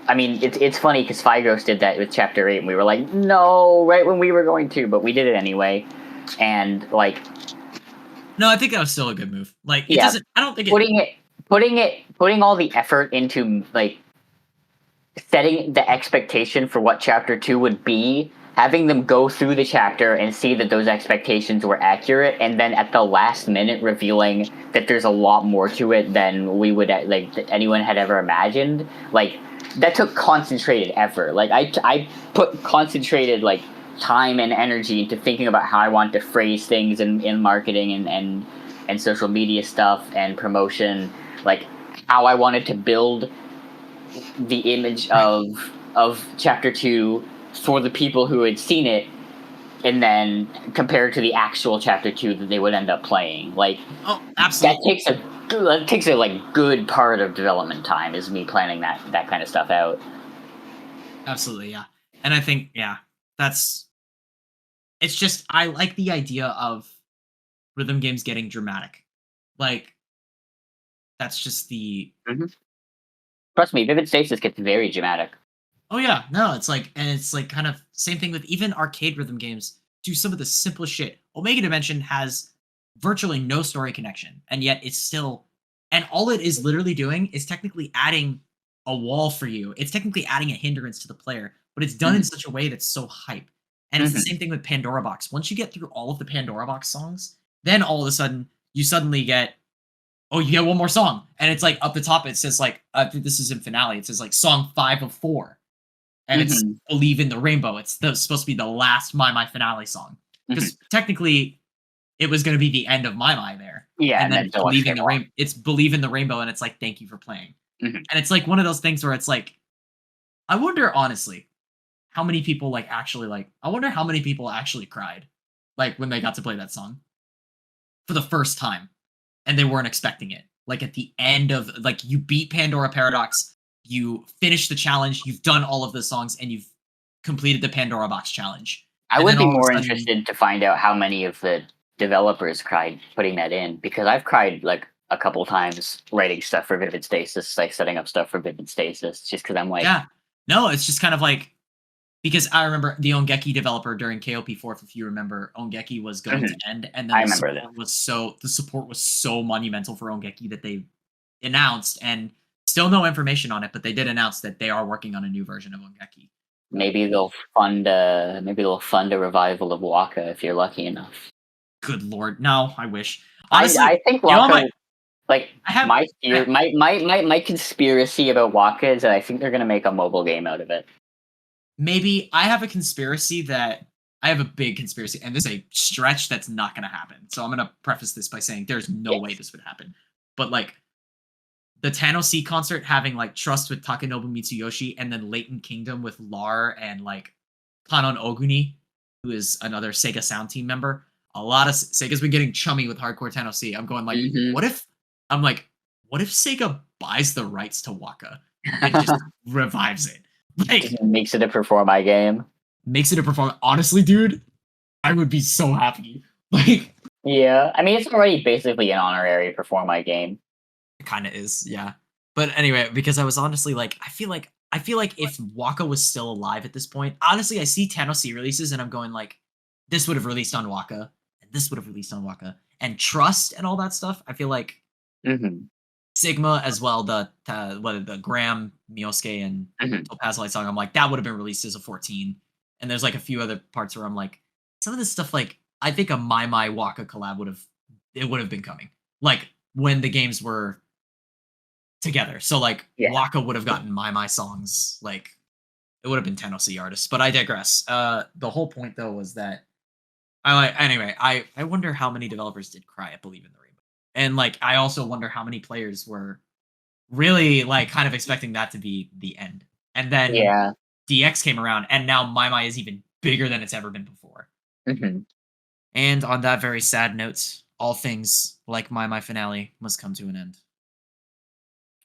B: I mean, it's funny because Figros did that with Chapter 8, and we were like, no, right when we were going to, but we did it anyway. And, like...
A: No, I think that was still a good move. Like, it doesn't... I don't think
B: putting all the effort into, like, setting the expectation for what Chapter 2 would be, having them go through the chapter and see that those expectations were accurate, and then at the last minute revealing that there's a lot more to it than we would, like, anyone had ever imagined. Like, that took concentrated effort. Like, I put concentrated, like, time and energy into thinking about how I want to phrase things in marketing and social media stuff and promotion, like how I wanted to build the image of Chapter 2 for the people who had seen it, and then compared to the actual Chapter 2 that they would end up playing. Like,
A: absolutely.
B: That takes a like good part of development time, is me planning that kind of stuff out.
A: Absolutely, yeah. And I think, yeah, it's just, I like the idea of rhythm games getting dramatic. Like, that's just the...
B: Mm-hmm. Trust me, Vivid Stasis gets very dramatic.
A: Oh yeah, no, it's like, and it's like kind of same thing with even arcade rhythm games do some of the simplest shit. Omega Dimension has virtually no story connection, and yet it's still, and all it is literally doing is technically adding a wall for you. It's technically adding a hindrance to the player, but it's done in such a way that's so hype. And it's the same thing with Pandora Box. Once you get through all of the Pandora Box songs, then all of a sudden you suddenly get, oh, you get one more song, and it's like up the top it says like, this is in finale. It says like song 5 of 4. And it's Believe in the Rainbow. It's supposed to be the last My finale song. Because technically, it was going to be the end of My there.
B: Yeah,
A: and then Believe in the Rainbow. It's Believe in the Rainbow, and it's like, thank you for playing. And it's like one of those things where it's like, I wonder, honestly, how many people like actually like, I wonder how many people actually cried, like when they got to play that song for the first time, and they weren't expecting it. Like at the end of, like, you beat Pandora Paradox, you finished the challenge, you've done all of the songs, and you've completed the Pandora Box challenge.
B: I would be more interested to find out how many of the developers cried putting that in, because I've cried like a couple times writing stuff for Vivid Stasis, like setting up stuff for Vivid Stasis, just because I'm like...
A: Yeah. No, it's just kind of like, because I remember the Ongeki developer during KOP 4th, if you remember, Ongeki was going to end, and then the support was so monumental for Ongeki that they announced, and still no information on it, but they did announce that they are working on a new version of Ongeki.
B: Maybe they'll fund a revival of Waka if you're lucky enough.
A: Good lord, no! I wish. Honestly,
B: I think Waka. My conspiracy about Waka is that I think they're gonna make a mobile game out of it.
A: Maybe I have a conspiracy that I have a big conspiracy, and this is a stretch that's not going to happen. So I'm going to preface this by saying there's no way this would happen. But like the Tano C concert having like Trust with Takenobu Mitsuyoshi, and then Latent Kingdom with Lar and like Kanon Oguni, who is another Sega Sound Team member. A lot of Sega's been getting chummy with hardcore Tano C. I'm going like, what if Sega buys the rights to Waka and just revives it? Like,
B: makes it a Perform I game.
A: Honestly, dude, I would be so happy. Like,
B: yeah, I mean, it's already basically an honorary Perform I game.
A: It kind of is, yeah. But anyway, because I was honestly like, I feel like if Waka was still alive at this point, honestly, I see Tano C releases and I'm going like, this would have released on Waka, and this would have released on Waka, and Trust and all that stuff. I feel like Sigma as well, the Graham, Miosuke, and Topaz Light song, I'm like, that would have been released as a 14. And there's like a few other parts where I'm like, some of this stuff, like, I think a My Waka collab would have been coming. Like, when the games were together. So, like, Waka would have gotten My songs. Like, it would have been Tano C artists. But I digress. The whole point, though, was that I wonder how many developers did cry at Believe in the Rainbow. And like, I also wonder how many players were really like kind of expecting that to be the end. And then
B: Yeah.
A: DX came around, and now My is even bigger than it's ever been before.
B: Hmm.
A: And on that very sad note, all things like My finale must come to an end.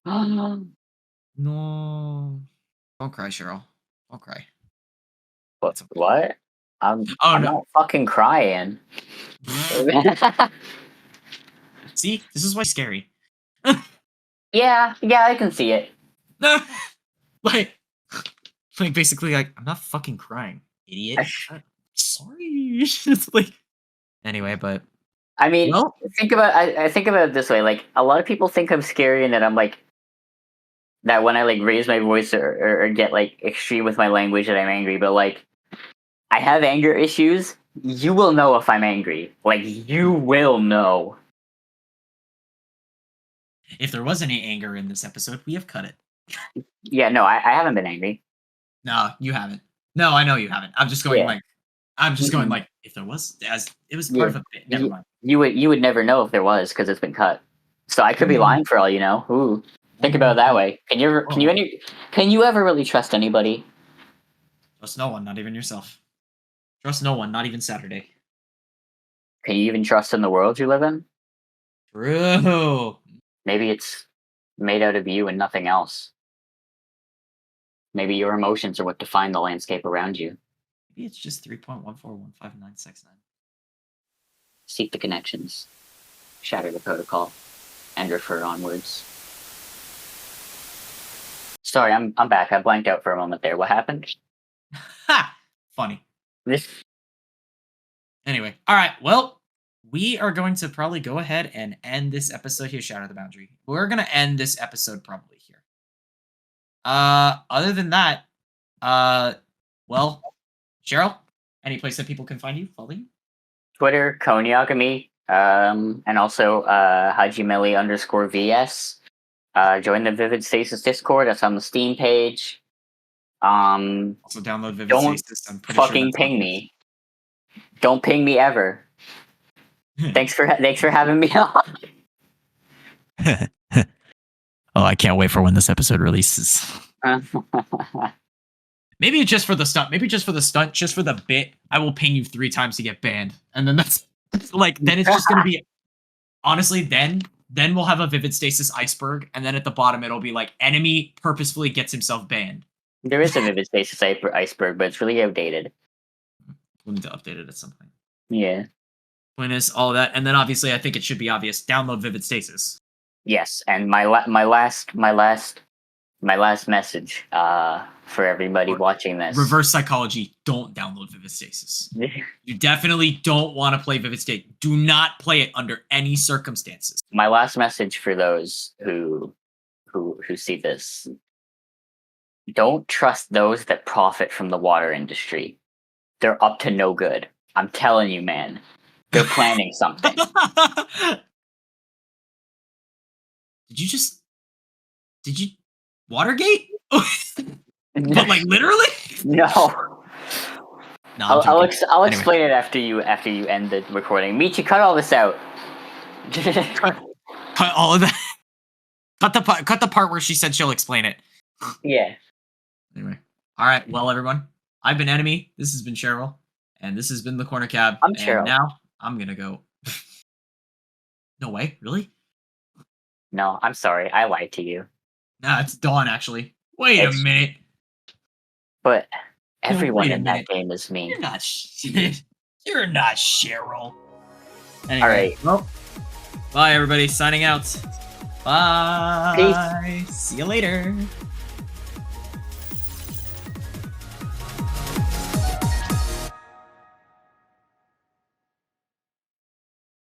A: No. Don't cry, Cheryl. Don't cry. It's okay.
B: What? I'm
A: Oh,
B: I'm
A: no.
B: not fucking crying.
A: See? This is why it's scary.
B: Yeah, I can see it.
A: like, like, basically, like, I'm not fucking crying, idiot. Sorry. It's like... Anyway, but...
B: I mean,
A: Well...
B: I think about it this way. Like, a lot of people think I'm scary and that I'm like, that when I like raise my voice or get like extreme with my language that I'm angry, but like, I have anger issues. You will know if I'm angry. Like, you will know.
A: If there was any anger in this episode, we have cut it.
B: Yeah, no, I haven't been angry.
A: No, you haven't. No, I know you haven't. I'm just going like... I'm just going like, if there was... As it was part of a bit. Never mind.
B: You would never know if there was, because it's been cut. So I could be lying for all you know. Ooh. Think about it that way. Can you ever really trust anybody?
A: Trust no one, not even yourself. Trust no one, not even Saturday.
B: Can you even trust in the world you live in?
A: True.
B: Maybe it's made out of you and nothing else. Maybe your emotions are what define the landscape around you.
A: Maybe it's just 3.1415969.
B: Seek the connections. Shatter the protocol. And refer onwards. Sorry, I'm back. I blanked out for a moment there. What happened?
A: Ha! Funny. Anyway, all right. Well, we are going to probably go ahead and end this episode here. Shatter the boundary. We're gonna end this episode probably here. Other than that, well, Cheryl, any place that people can find you, follow you?
B: Twitter, Konyagami, and also Hajimeli_VS. Join the Vivid Stasis Discord. That's on the Steam page.
A: Also download Vivid
B: don't
A: Stasis. I'm pretty
B: fucking
A: sure
B: ping me. Don't ping me ever. Thanks for having me on.
A: Oh, I can't wait for when this episode releases. Maybe just for the stunt. Maybe just for the stunt. Just for the bit. I will ping you 3 times to get banned, and then that's like. Then it's just gonna be. Honestly, then we'll have a Vivid Stasis iceberg, and then at the bottom it'll be like enemy purposefully gets himself banned.
B: There is a Vivid Stasis iceberg, but it's really outdated.
A: We'll need to update it at some point.
B: Yeah.
A: Point is all of that, and then obviously I think it should be obvious. Download Vivid Stasis.
B: Yes, and my last message for everybody watching this.
A: Reverse psychology. Don't download Vivid Stasis. You definitely don't want to play Vivid Stasis. Do not play it under any circumstances.
B: My last message for those who see this: don't trust those that profit from the water industry. They're up to no good. I'm telling you, man. They're planning something.
A: Did you Watergate? But like literally?
B: No.
A: No,
B: I'll
A: anyway.
B: explain it after you end the recording. Michi, cut all this out.
A: Cut all of that. Cut the part where she said she'll explain it.
B: Yeah.
A: Anyway. All right. Well, everyone, I've been Enemy. This has been Cheryl, and this has been the Corner Cab.
B: I'm Cheryl.
A: And now I'm gonna go. No way, really?
B: No, I'm sorry. I lied to you.
A: Nah, it's Dawn, actually. Wait a minute.
B: But everyone
A: wait a
B: in
A: minute.
B: that game is me.
A: You're not You're not Cheryl. Anyway,
B: All right.
A: Well, bye, everybody. Signing out. Bye.
B: Peace.
A: See you later.